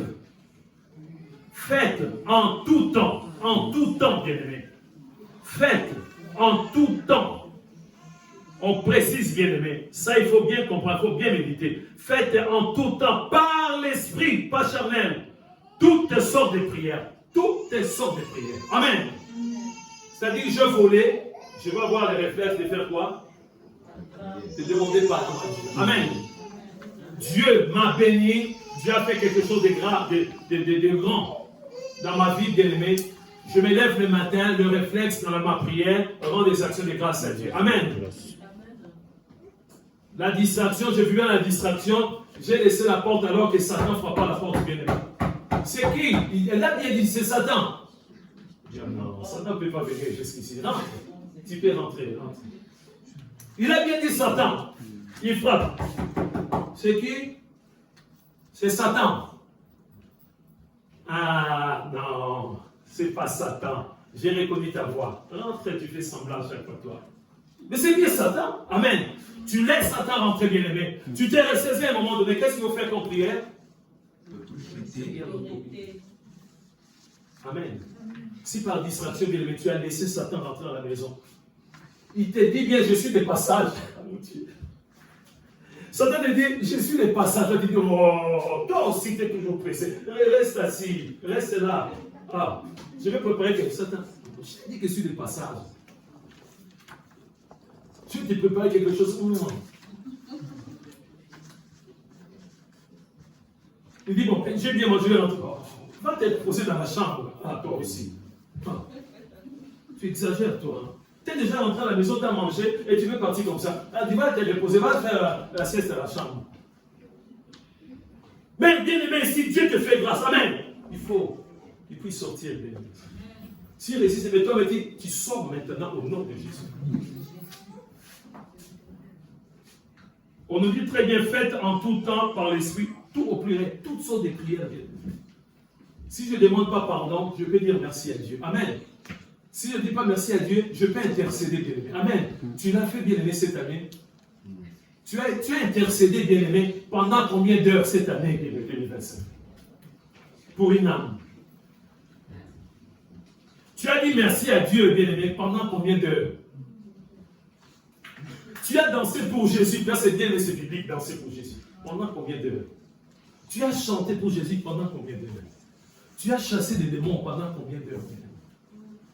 en tout temps, bien-aimé. Faites en tout temps. On précise, bien-aimé. Ça, il faut bien comprendre, il faut bien méditer. Faites en tout temps, par l'esprit, pas charnel, toutes sortes de prières. Toutes sortes de prières. Amen. C'est-à-dire, je volais, je vais avoir les réflexes de faire quoi? De demander pardon à Dieu. Amen. Dieu m'a béni, Dieu a fait quelque chose de grave, de grand dans ma vie, bien-aimé. Je me lève le matin, le réflexe dans ma prière, rend des actions de grâce à Dieu. Amen. La distraction, j'ai vu bien la distraction, j'ai laissé la porte alors que Satan ne frappe pas la porte, bien-aimé. C'est qui? Elle a bien dit, c'est Satan. Je dis, non, Satan ne peut pas venir jusqu'ici. Rentre. Tu peux rentrer, rentre. Il a bien dit Satan. Il frappe. C'est qui? C'est Satan. Ah non, c'est pas Satan. J'ai reconnu ta voix. Rentre, tu fais semblant à chaque fois, toi. Mais c'est bien Satan. Amen. Tu laisses Satan rentrer, bien-aimé. Tu t'es ressaisi à un moment donné. Qu'est-ce qu'il faut faire comme prière? Amen. Si par distraction, bien-aimé, tu as laissé Satan rentrer à la maison, il te dit bien, je suis des passages. Satan te dit, je suis des passages. Tu te dis, oh, toi aussi, tu es toujours pressé. Reste assis, reste là. Ah, je vais préparer quelque chose. Satan, je te dis que je suis des passages. Tu te prépares quelque chose pour moi. Il dit, bon, j'ai bien mangé l'entrepôt. Va t'être posé dans la chambre. Ah, toi aussi. Ah. Tu exagères, toi. Hein. Tu es déjà rentré à la maison, tu as mangé et tu veux partir comme ça. Ah, tu vas te reposer, va faire la sieste à la chambre. Mais bien aimé, si Dieu te fait grâce, amen, il faut qu'il puisse sortir. Bien. Si résiste, mais toi, me dis, tu sors maintenant au nom de Jésus. On nous dit très bien, faites en tout temps par l'esprit, tout au pluriel, toutes sortes de prières. Si je ne demande pas pardon, je peux dire merci à Dieu. Amen. Si je ne dis pas merci à Dieu, je peux intercéder, bien-aimé. Amen. Tu l'as fait, bien-aimé, cette année. Tu as intercédé, bien-aimé, pendant combien d'heures cette année, 2025? Pour une âme. Tu as dit merci à Dieu, bien-aimé, pendant combien d'heures? Tu as dansé pour Jésus. Là, c'est bien, mais c'est biblique, danser pour Jésus. Pendant combien d'heures? Tu as chanté pour Jésus pendant combien d'heures? Tu as chassé des démons pendant combien d'heures?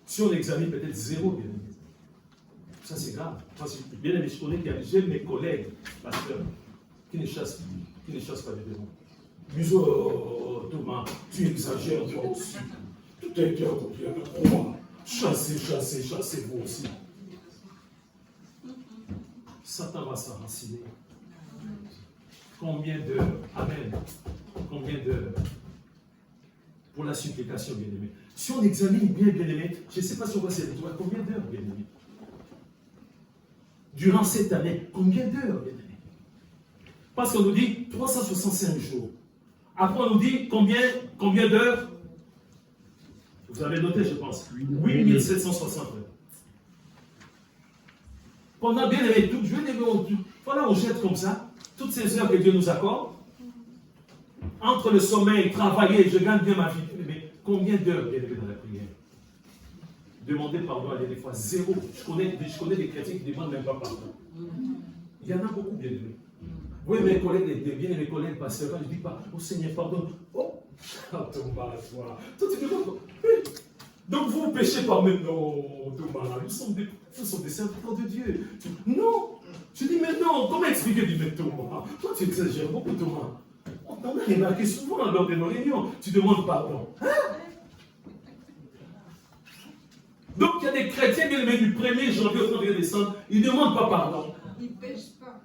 Si on examine peut-être 0, bien aimé. Ça, c'est grave. Parce que, bien aimé, je connais j'ai mes collègues, pasteurs, qui ne chassent pas des démons. Ils disent, oh, Thomas, tu exagères, toi aussi. Tout a été accompli avec moi. Chassez vous aussi. Satan va s'enraciner. Combien d'heures? Amen. Combien d'heures? Pour la supplication, bien aimé. Si on examine bien aimé, je ne sais pas si on va s'y retrouver. Combien d'heures, bien aimé? Durant cette année, combien d'heures, bien aimé? Parce qu'on nous dit 365 jours. Après, on nous dit combien d'heures? Vous avez noté, je pense. 8760 heures. Pendant bien aimé, voilà, on jette comme ça, toutes ces heures que Dieu nous accorde. Entre le sommeil, travailler, je gagne bien ma vie. Mais combien d'heures, bien aimé, dans la prière? Demander pardon à des fois 0. Je connais des chrétiens qui ne demandent même pas pardon. Il y en a beaucoup, bien aimés. Oui, mes collègues, mes collègues pasteurs, je ne dis pas, oh Seigneur, pardonne. Oh, Thomas, toi. Toi, tu demandes. Donc vous péchez pas maintenant, Thomas. Nous sommes des serviteurs de Dieu. Non. Je dis, mais non, comment expliquer, dis, mais Thomas? Toi, tu exagères beaucoup, Thomas. On a remarqué souvent lors de nos réunions, tu demandes pardon. Hein? Donc il y a des chrétiens bien aimés du 1er janvier au 31 décembre, ils ne demandent pas pardon. Ils ne pêchent pas.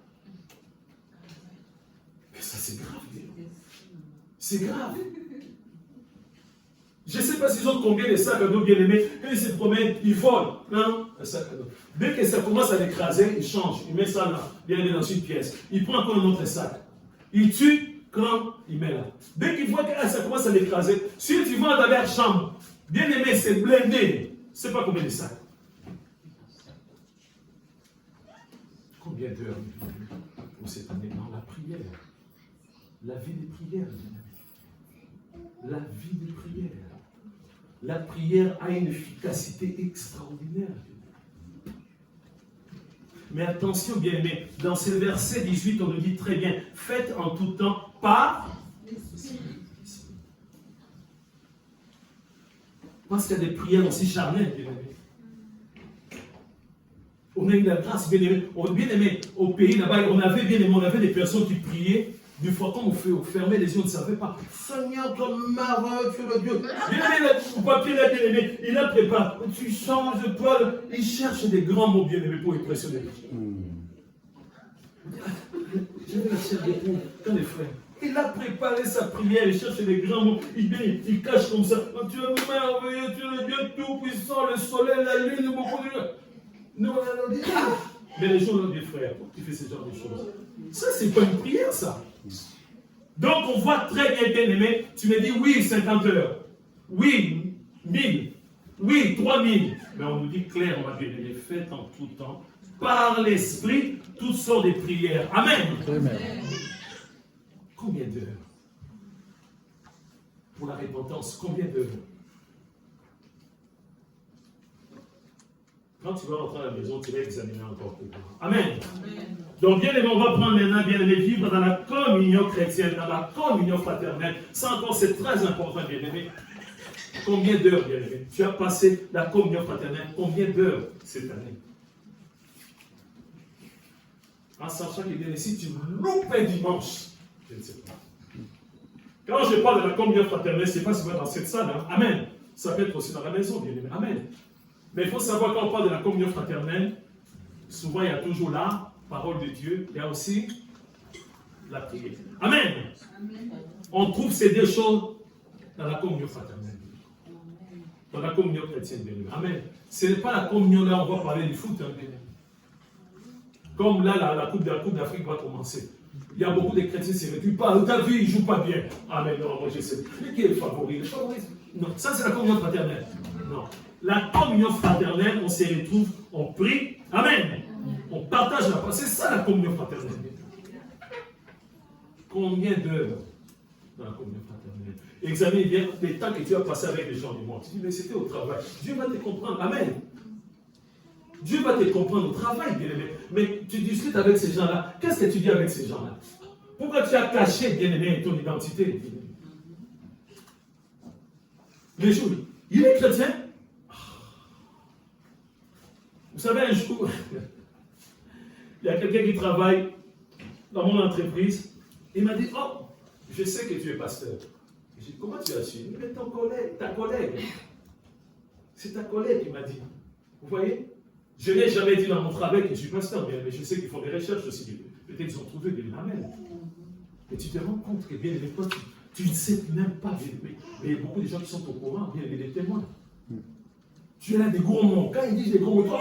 Mais ça c'est grave. C'est grave. Je ne sais pas s'ils ont combien de sacs à dos bien aimés. Quand ils se promènent, ils volent. Hein? Un sac à dos. Dès que ça commence à l'écraser, il change. Il met ça là, bien aimé dans une pièce. Il prend encore un autre sac. Il tue, quand il met là. Dès qu'il voit que ça commence à l'écraser, si tu vas dans leur chambre, bien aimé, c'est blindé. Je ne sais pas combien de sacs. Combien d'heures pour cette année dans la prière? La vie des prières, la vie des prières. La prière a une efficacité extraordinaire. Mais attention, bien aimé, dans ce verset 18, on nous dit très bien, faites en tout temps par l'Esprit. Parce qu'il y a des prières aussi charnelles, bien aimé. On a eu la grâce, bien aimé, au pays là-bas, on avait des personnes qui priaient. Des fois, quand on fermait les yeux, on ne savait pas. Seigneur, comme marin, tu es Dieu. Bien aimé, le papier là, bien aimé, il a préparé. Tu changes de toile. Il cherche des grands mots, bien aimé, pour impressionner les gens. J'avais la chair d'époux, quand les frères. Il a préparé sa prière, il cherche des grands mots. Il cache comme ça. Tu es merveilleux, tu es Dieu tout-puissant, le soleil, la lune, beaucoup de gens. Nous, on a dit. Mais les gens ont dit, frère, pourquoi tu fais ce genre de choses? Ça, c'est pas une prière, ça. Donc, on voit très bien aimé, tu me dis, oui, 50 heures. Oui, 1000. Oui, 3000. Mais on nous dit clairement, bien aimé, faites en tout temps, par l'Esprit, toutes sortes de prières. Amen. Amen. Combien d'heures? Pour la repentance, combien d'heures? Quand tu vas rentrer à la maison, tu vas examiner encore plus. Amen. Amen. Donc, bien aimé, on va prendre maintenant, bien aimé, vivre dans la communion chrétienne, dans la communion fraternelle. Ça encore, c'est très important, bien aimé. Combien d'heures, bien aimé? Tu as passé la communion fraternelle, combien d'heures cette année? En sachant que, bien aimé, si tu loupes un dimanche, je ne sais pas. Quand je parle de la communion fraternelle, ce n'est pas seulement dans cette salle. Hein? Amen. Ça peut être aussi dans la maison, bien aimé. Amen. Mais il faut savoir, quand on parle de la communion fraternelle, souvent il y a toujours la parole de Dieu, il y a aussi la prière. Amen. Amen. On trouve ces deux choses dans la communion fraternelle. Dans la communion chrétienne, bien aimé. Amen. Ce n'est pas la communion là, on va parler du foot, hein, bien aimé. Comme là, la Coupe d'Afrique va commencer. Il y a beaucoup de chrétiens qui se reculent pas. Ta vie, il ne joue pas bien. Ah, mais non, moi je sais. Mais qui est le favori? Le favori? Non, ça c'est la communion fraternelle. Non. La communion fraternelle, on se retrouve, on prie. Amen. On partage la parole. C'est ça la communion fraternelle. Combien d'heures dans la communion fraternelle? Examine bien les temps que tu as passé avec les gens du monde. Tu dis, mais c'était au travail. Dieu va te comprendre. Amen. Dieu va te comprendre au travail, bien-aimé. Mais tu discutes avec ces gens-là. Qu'est-ce que tu dis avec ces gens-là? Pourquoi tu as caché, bien-aimé, ton identité, bien-aimé? Les jours, il est chrétien. Vous savez, un jour, il y a quelqu'un qui travaille dans mon entreprise. Il m'a dit, oh, je sais que tu es pasteur. J'ai dit, comment tu as su? Mais ton collègue, ta collègue. C'est ta collègue qui m'a dit. Vous voyez? Je n'ai jamais dit dans mon travail que je suis pasteur, mais je sais qu'ils font des recherches aussi. Peut-être qu'ils ont trouvé des lamelles. Mais tu te rends compte que, bien aimé, toi, tu ne sais même pas, bien aimé. Mais il y a beaucoup de gens qui sont au courant, bien aimé, des témoins. Tu es là des gourmands. Quand ils disent des gourmands,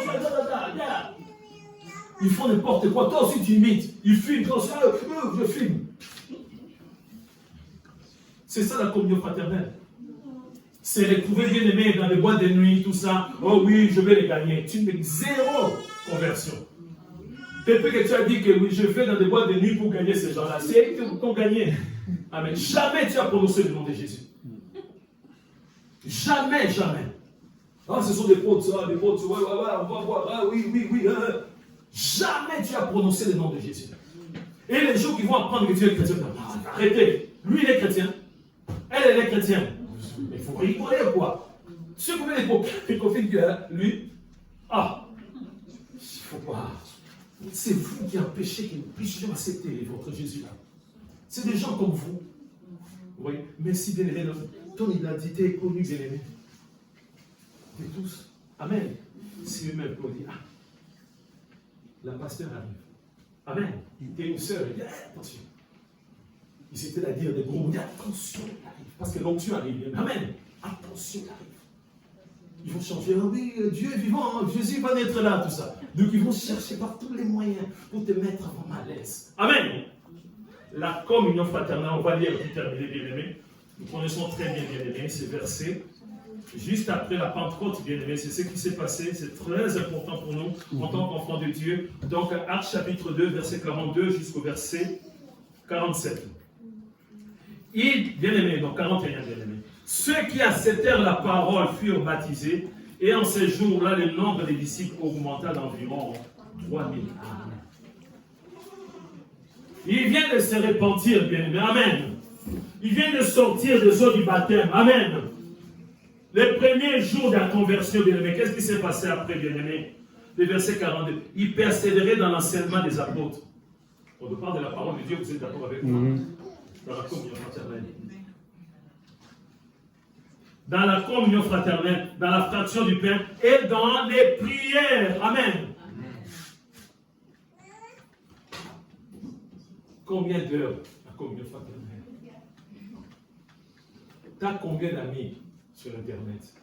ils font n'importe quoi. Toi aussi, tu imites. Ils filment. Toi aussi, je filme. C'est ça la communion fraternelle. C'est retrouver bien aimé dans les boîtes de nuit, tout ça. Oh oui, je vais les gagner. Tu n'as zéro conversion. Depuis que tu as dit que oui, je vais dans des boîtes de nuit pour gagner ces gens-là, c'est eux qui ont gagné. Amen. Jamais tu as prononcé le nom de Jésus. Jamais, jamais. Ah, ce sont des potes, ça, des potes, ouais, on va voir, ah, oui. Jamais tu as prononcé le nom de Jésus. Et les gens qui vont apprendre que tu es chrétien, arrêtez. Lui, il est chrétien. Elle est chrétienne. Il faut rigoler, quoi. Ceux qui ont des copines que lui, il ne faut pas. C'est vous qui empêchez que nous puissions accepter votre Jésus-là. C'est des gens comme vous. Oui, mais si bien aimé, ton identité est connue, bien aimé. De tous. Amen. Si eux-mêmes peuvent dire, la pasteur arrive. Amen. Il était une sœur, il dit, attention. Il s'était à dire des gros mots, attention, il arrive. Parce que l'onction arrive. Amen. Attention, il arrive. Ils vont changer. Ah oui, Dieu est vivant, Jésus va naître là, tout ça. Donc ils vont chercher par tous les moyens pour te mettre en malaise. Amen. La communion fraternelle, on va lire pour terminer, bien aimé. Nous connaissons très bien, bien aimé, ces versets. Juste après la Pentecôte, bien aimé, c'est ce qui s'est passé. C'est très important pour nous en tant qu'enfants de Dieu. Donc, Actes chapitre 2, verset 42 jusqu'au verset 47. Bien aimé, donc 41, bien aimé. Ceux qui acceptèrent la parole furent baptisés, et en ces jours-là, le nombre des disciples augmenta d'environ 3000 âmes. Il vient de se repentir, bien aimé. Amen. Il vient de sortir des eaux du baptême. Amen. Les premiers jours de la conversion, bien aimé, qu'est-ce qui s'est passé après, bien aimé? Le verset 42. Il persévérait dans l'enseignement des apôtres. On nous parle de la parole de Dieu, vous êtes d'accord avec moi? Dans la communion fraternelle. Dans la communion fraternelle, dans la fraction du pain et dans les prières. Amen. Combien d'heures la communion fraternelle? Tu as combien d'amis sur Internet?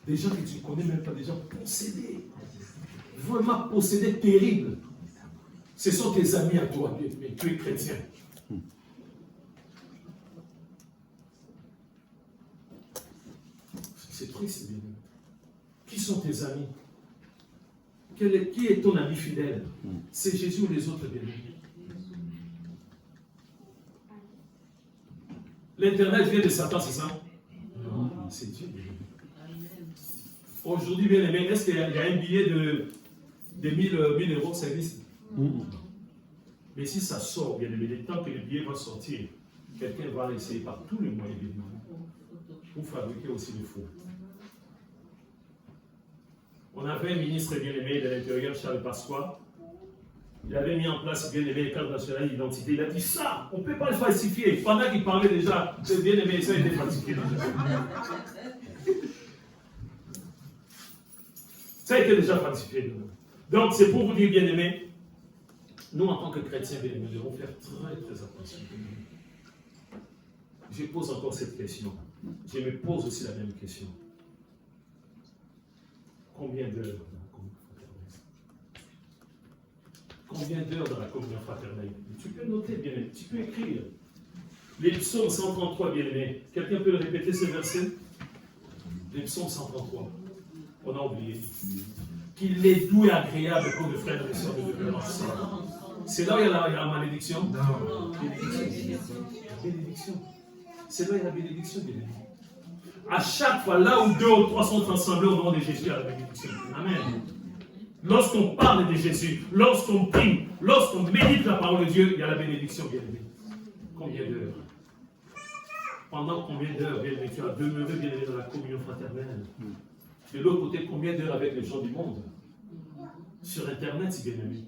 Des gens que tu ne connais même pas, des gens possédés. Vraiment possédés, terribles. Ce sont tes amis à toi, mais tu es chrétien. C'est triste, bien. Qui sont tes amis? Qui est ton ami fidèle? C'est Jésus ou les autres, bien aimés? L'Internet vient de Satan, c'est ça? Non, c'est Dieu. Aujourd'hui, bien aimé, est-ce qu'il y a un billet de 1000 euros, ça existe? Mais si ça sort, bien aimé, le temps que le billet va sortir, quelqu'un va essayer par tous les moyens, bien aimé, pour fabriquer aussi le faux. On avait un ministre bien aimé de l'Intérieur, Charles Pasqua. Il avait mis en place bien aimé le cadre national d'identité. Il a dit ça, on ne peut pas le falsifier. Pendant qu'il parlait déjà, c'est bien aimé, ça a été falsifié déjà. Ça a été déjà falsifié. Donc c'est pour vous dire, bien aimé, nous en tant que chrétiens, bien aimé, nous devons faire très très attention. Je pose encore cette question. Je me pose aussi la même question. Combien d'heures dans la communion fraternelle? Combien d'heures dans la communion fraternelle? Tu peux noter, bien aimé, tu peux écrire. Les psaumes 133, bien aimé. Quelqu'un peut le répéter, ce verset? Les psaumes 133. On a oublié. Qu'il est doux et agréable pour le frère et les sœurs de Dieu ensemble. C'est là où il y a la malédiction? Non. La bénédiction. C'est là où il y a la bénédiction, bien aimé. À chaque fois, là où 2 ou 3 sont rassemblés au nom de Jésus, à la bénédiction. Amen. Lorsqu'on parle de Jésus, lorsqu'on prie, lorsqu'on médite la parole de Dieu, il y a la bénédiction, bien-aimé. Combien d'heures? Pendant combien d'heures, bien-aimé, tu as demeuré, bien-aimé, dans la communion fraternelle? De l'autre côté, combien d'heures avec les gens du monde? Sur Internet, si bien-aimé.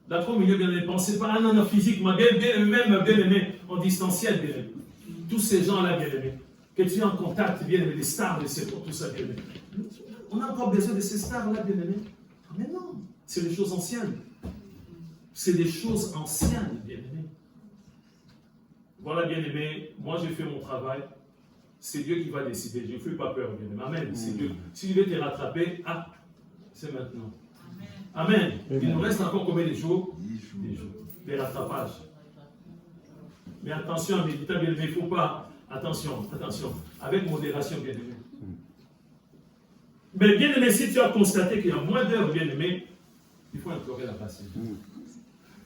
La communion, bien-aimé, pensez pas à un homme physiquement, bien-aimé, même bien-aimé, en distanciel, bien-aimé. Tous ces gens-là, bien-aimé, que tu es en contact, bien-aimé, des stars, de ces, tout ça, bien-aimé. On a encore besoin de ces stars-là, bien-aimé. Mais non, c'est des choses anciennes. C'est des choses anciennes, bien-aimé. Voilà, bien-aimé, moi j'ai fait mon travail. C'est Dieu qui va décider. Je ne fais pas peur, bien-aimé. Amen. C'est Dieu. S'il veut te rattraper, c'est maintenant. Amen. Il nous reste encore combien de jours? 10 jours. Les rattrapages. Mais attention, bien-aimé, il ne faut pas. Attention, avec modération, bien-aimé. Mais bien-aimé, si tu as constaté qu'il y a moins d'heures, bien-aimé, il faut implorer la patience.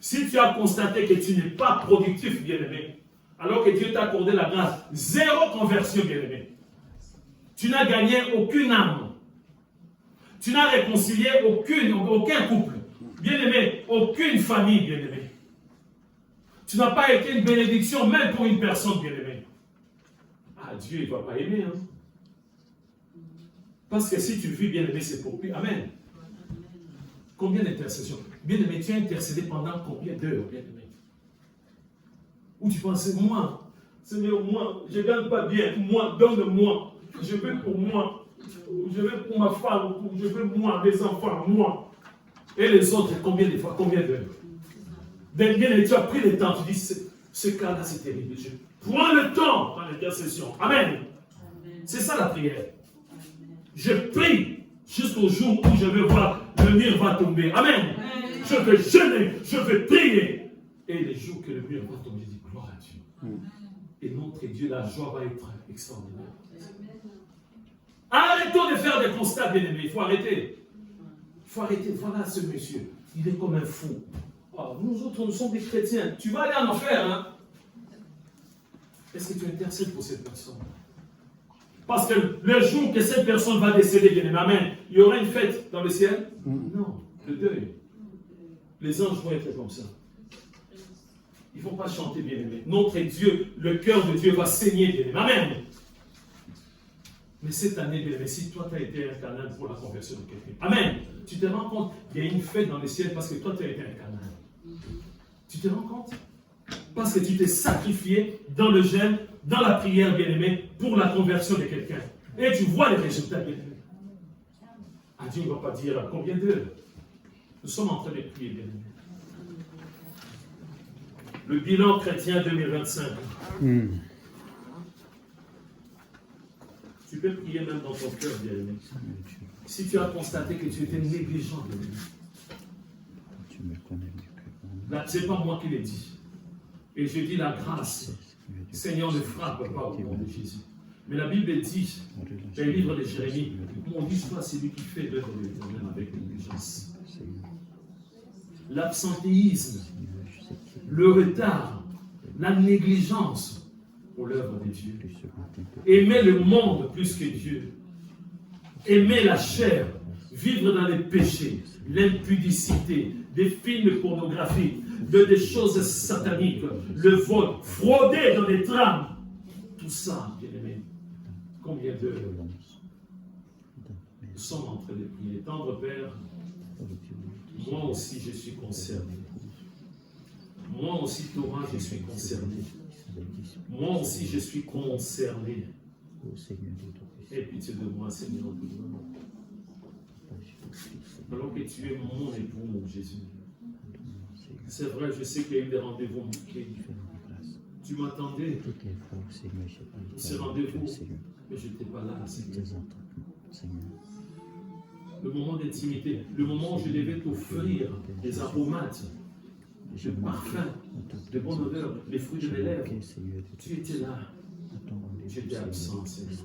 Si tu as constaté que tu n'es pas productif, bien-aimé, alors que Dieu t'a accordé la grâce, 0 conversion, bien-aimé. Tu n'as gagné aucune âme. Tu n'as réconcilié aucun couple. Bien-aimé, aucune famille, bien-aimé. Tu n'as pas été une bénédiction, même pour une personne, bien-aimé. Dieu, il ne va pas aimer, hein. Parce que si tu vis, bien-aimé, c'est pour lui. Amen. Combien d'intercessions? Bien-aimé, tu as intercédé pendant combien d'heures, bien-aimé? Ou tu pensais, moi, Seigneur, moi, je ne gagne pas bien. Moi, donne-moi. Je veux pour moi. Je veux pour ma femme. Je veux moi, mes enfants, moi. Et les autres, combien de fois, combien d'heures? Bien-aimé, tu as pris le temps. Tu dis, ce cas-là, c'est terrible. Je prends le temps dans l'intercession. Amen. C'est ça la prière. Je prie jusqu'au jour où je vais voir le mur va tomber. Amen. Je vais jeûner, je vais prier. Et les jours que le mur va tomber, je dis gloire à Dieu. Et notre Dieu, la joie va être extraordinaire. Arrêtons de faire des constats, bien-aimés. Il faut arrêter. Il faut arrêter. Voilà ce monsieur. Il est comme un fou. Oh, nous autres, nous sommes des chrétiens. Tu vas aller en enfer, hein? Est-ce que tu intercèdes pour cette personne? Parce que le jour que cette personne va décéder, bien-aimé, amen, il y aura une fête dans le ciel? Non, le deuil. Les anges vont être comme ça. Ils ne vont pas chanter, bien-aimé. Notre Dieu, le cœur de Dieu va saigner, bien-aimé. Amen. Mais cette année, bien-aimé, si toi tu as été un canal pour la conversion de quelqu'un, amen, tu te rends compte, il y a une fête dans le ciel parce que toi tu as été un canal. Tu te rends compte? Parce que tu t'es sacrifié dans le jeûne, dans la prière, bien-aimé, pour la conversion de quelqu'un. Et tu vois les résultats, bien-aimé. Dieu ne va pas dire combien d'heures. Nous sommes en train de prier, bien-aimé. Le bilan chrétien 2025. Tu peux prier même dans ton cœur, bien-aimé. Si tu as constaté que tu étais négligent, bien-aimé. Là, ce n'est pas moi qui l'ai dit. Et je dis la grâce. Seigneur, ne frappe pas au nom de Jésus. Mais la Bible dit, dans le livre de Jérémie, on dit soit c'est lui qui fait l'œuvre de l'Éternel avec négligence. L'absentéisme, le retard, la négligence pour l'œuvre de Dieu. Aimer le monde plus que Dieu. Aimer la chair, vivre dans les péchés, l'impudicité, des films pornographiques, des choses sataniques, le vol, frauder dans les trames. Tout ça, bien-aimé. Combien d'heures nous sommes en train de prier. Tendre Père, moi aussi je suis concerné. Moi aussi, Thomas, je suis concerné. Moi aussi, je suis concerné. Aie pitié de moi, Seigneur. Alors que tu es mon époux, mon Jésus. C'est vrai, je sais qu'il y a eu des rendez-vous manqués. Tu m'attendais pour ces rendez-vous, mais je n'étais pas là, Seigneur. Le moment d'intimité, le moment où je devais t'offrir des aromates, de parfums, de bonne odeur, les fruits de mes lèvres. Tu étais là. J'étais absent, Seigneur.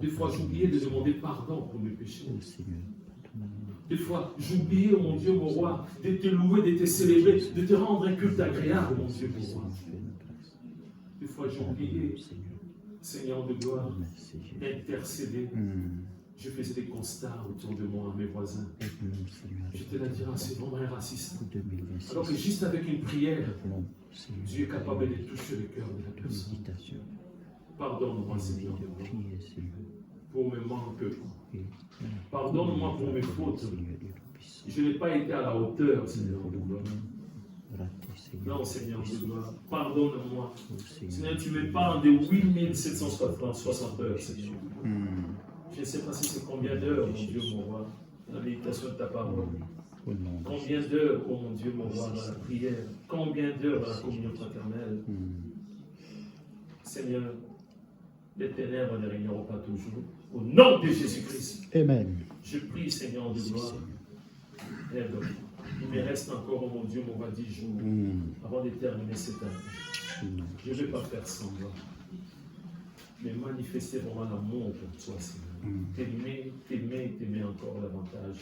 Des fois, j'oubliais de demander pardon pour mes péchés. Des fois, j'oubliais, mon Dieu, mon roi, de te louer, de te célébrer, de te rendre un culte agréable, mon Dieu, mon roi. Des fois, j'oubliais, Seigneur de gloire, d'intercéder Je faisais des constats autour de moi, mes voisins. Aide-nous, Seigneur. J'étais là à dire, ah, c'est vraiment un raciste. Pour 2026. Alors que juste avec une prière, Appelons, Seigneur, Dieu est capable de toucher le cœur de la toute personne. hésitation. Pardonne-moi, Seigneur, Priez, Seigneur. pour mes manques. Et Pardonne-moi pour mes fautes. Seigneur Dieu Tout-Puissant. Je n'ai pas été à la hauteur, Nous Seigneur de voulons gloire. rater, Seigneur. Non, Seigneur de gloire, pardonne-moi. Oh, Seigneur, tu me parles de 8760 heures, Seigneur. Hmm. Je ne sais pas si c'est combien d'heures, mon Dieu, mon roi, dans la méditation de ta parole. Au nom de Combien d'heures, oh mon Dieu, mon roi, dans la prière. Combien d'heures dans la communion fraternelle. Seigneur, les ténèbres ne régneront pas toujours. Au nom de Jésus-Christ, Amen. je prie, Seigneur de gloire, aide-moi. Il me reste encore, oh mon Dieu, mon roi, 10 jours avant de terminer cette année. Je ne vais pas faire semblant, mais manifester vraiment l'amour pour toi, Seigneur. T'aimer, t'aimer, t'aimer encore davantage.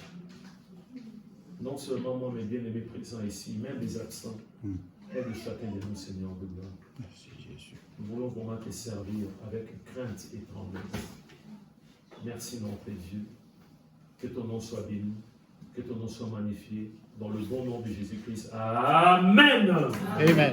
Non seulement moi, mes bien-aimés présents ici, même les absents. Aide chacun de nous, Seigneur de gloire. Merci, Jésus. Nous voulons vraiment te servir avec crainte et tremblement. Merci, mon Père Dieu. Que ton nom soit béni, que ton nom soit magnifié. Dans le bon nom de Jésus-Christ. Amen. Amen.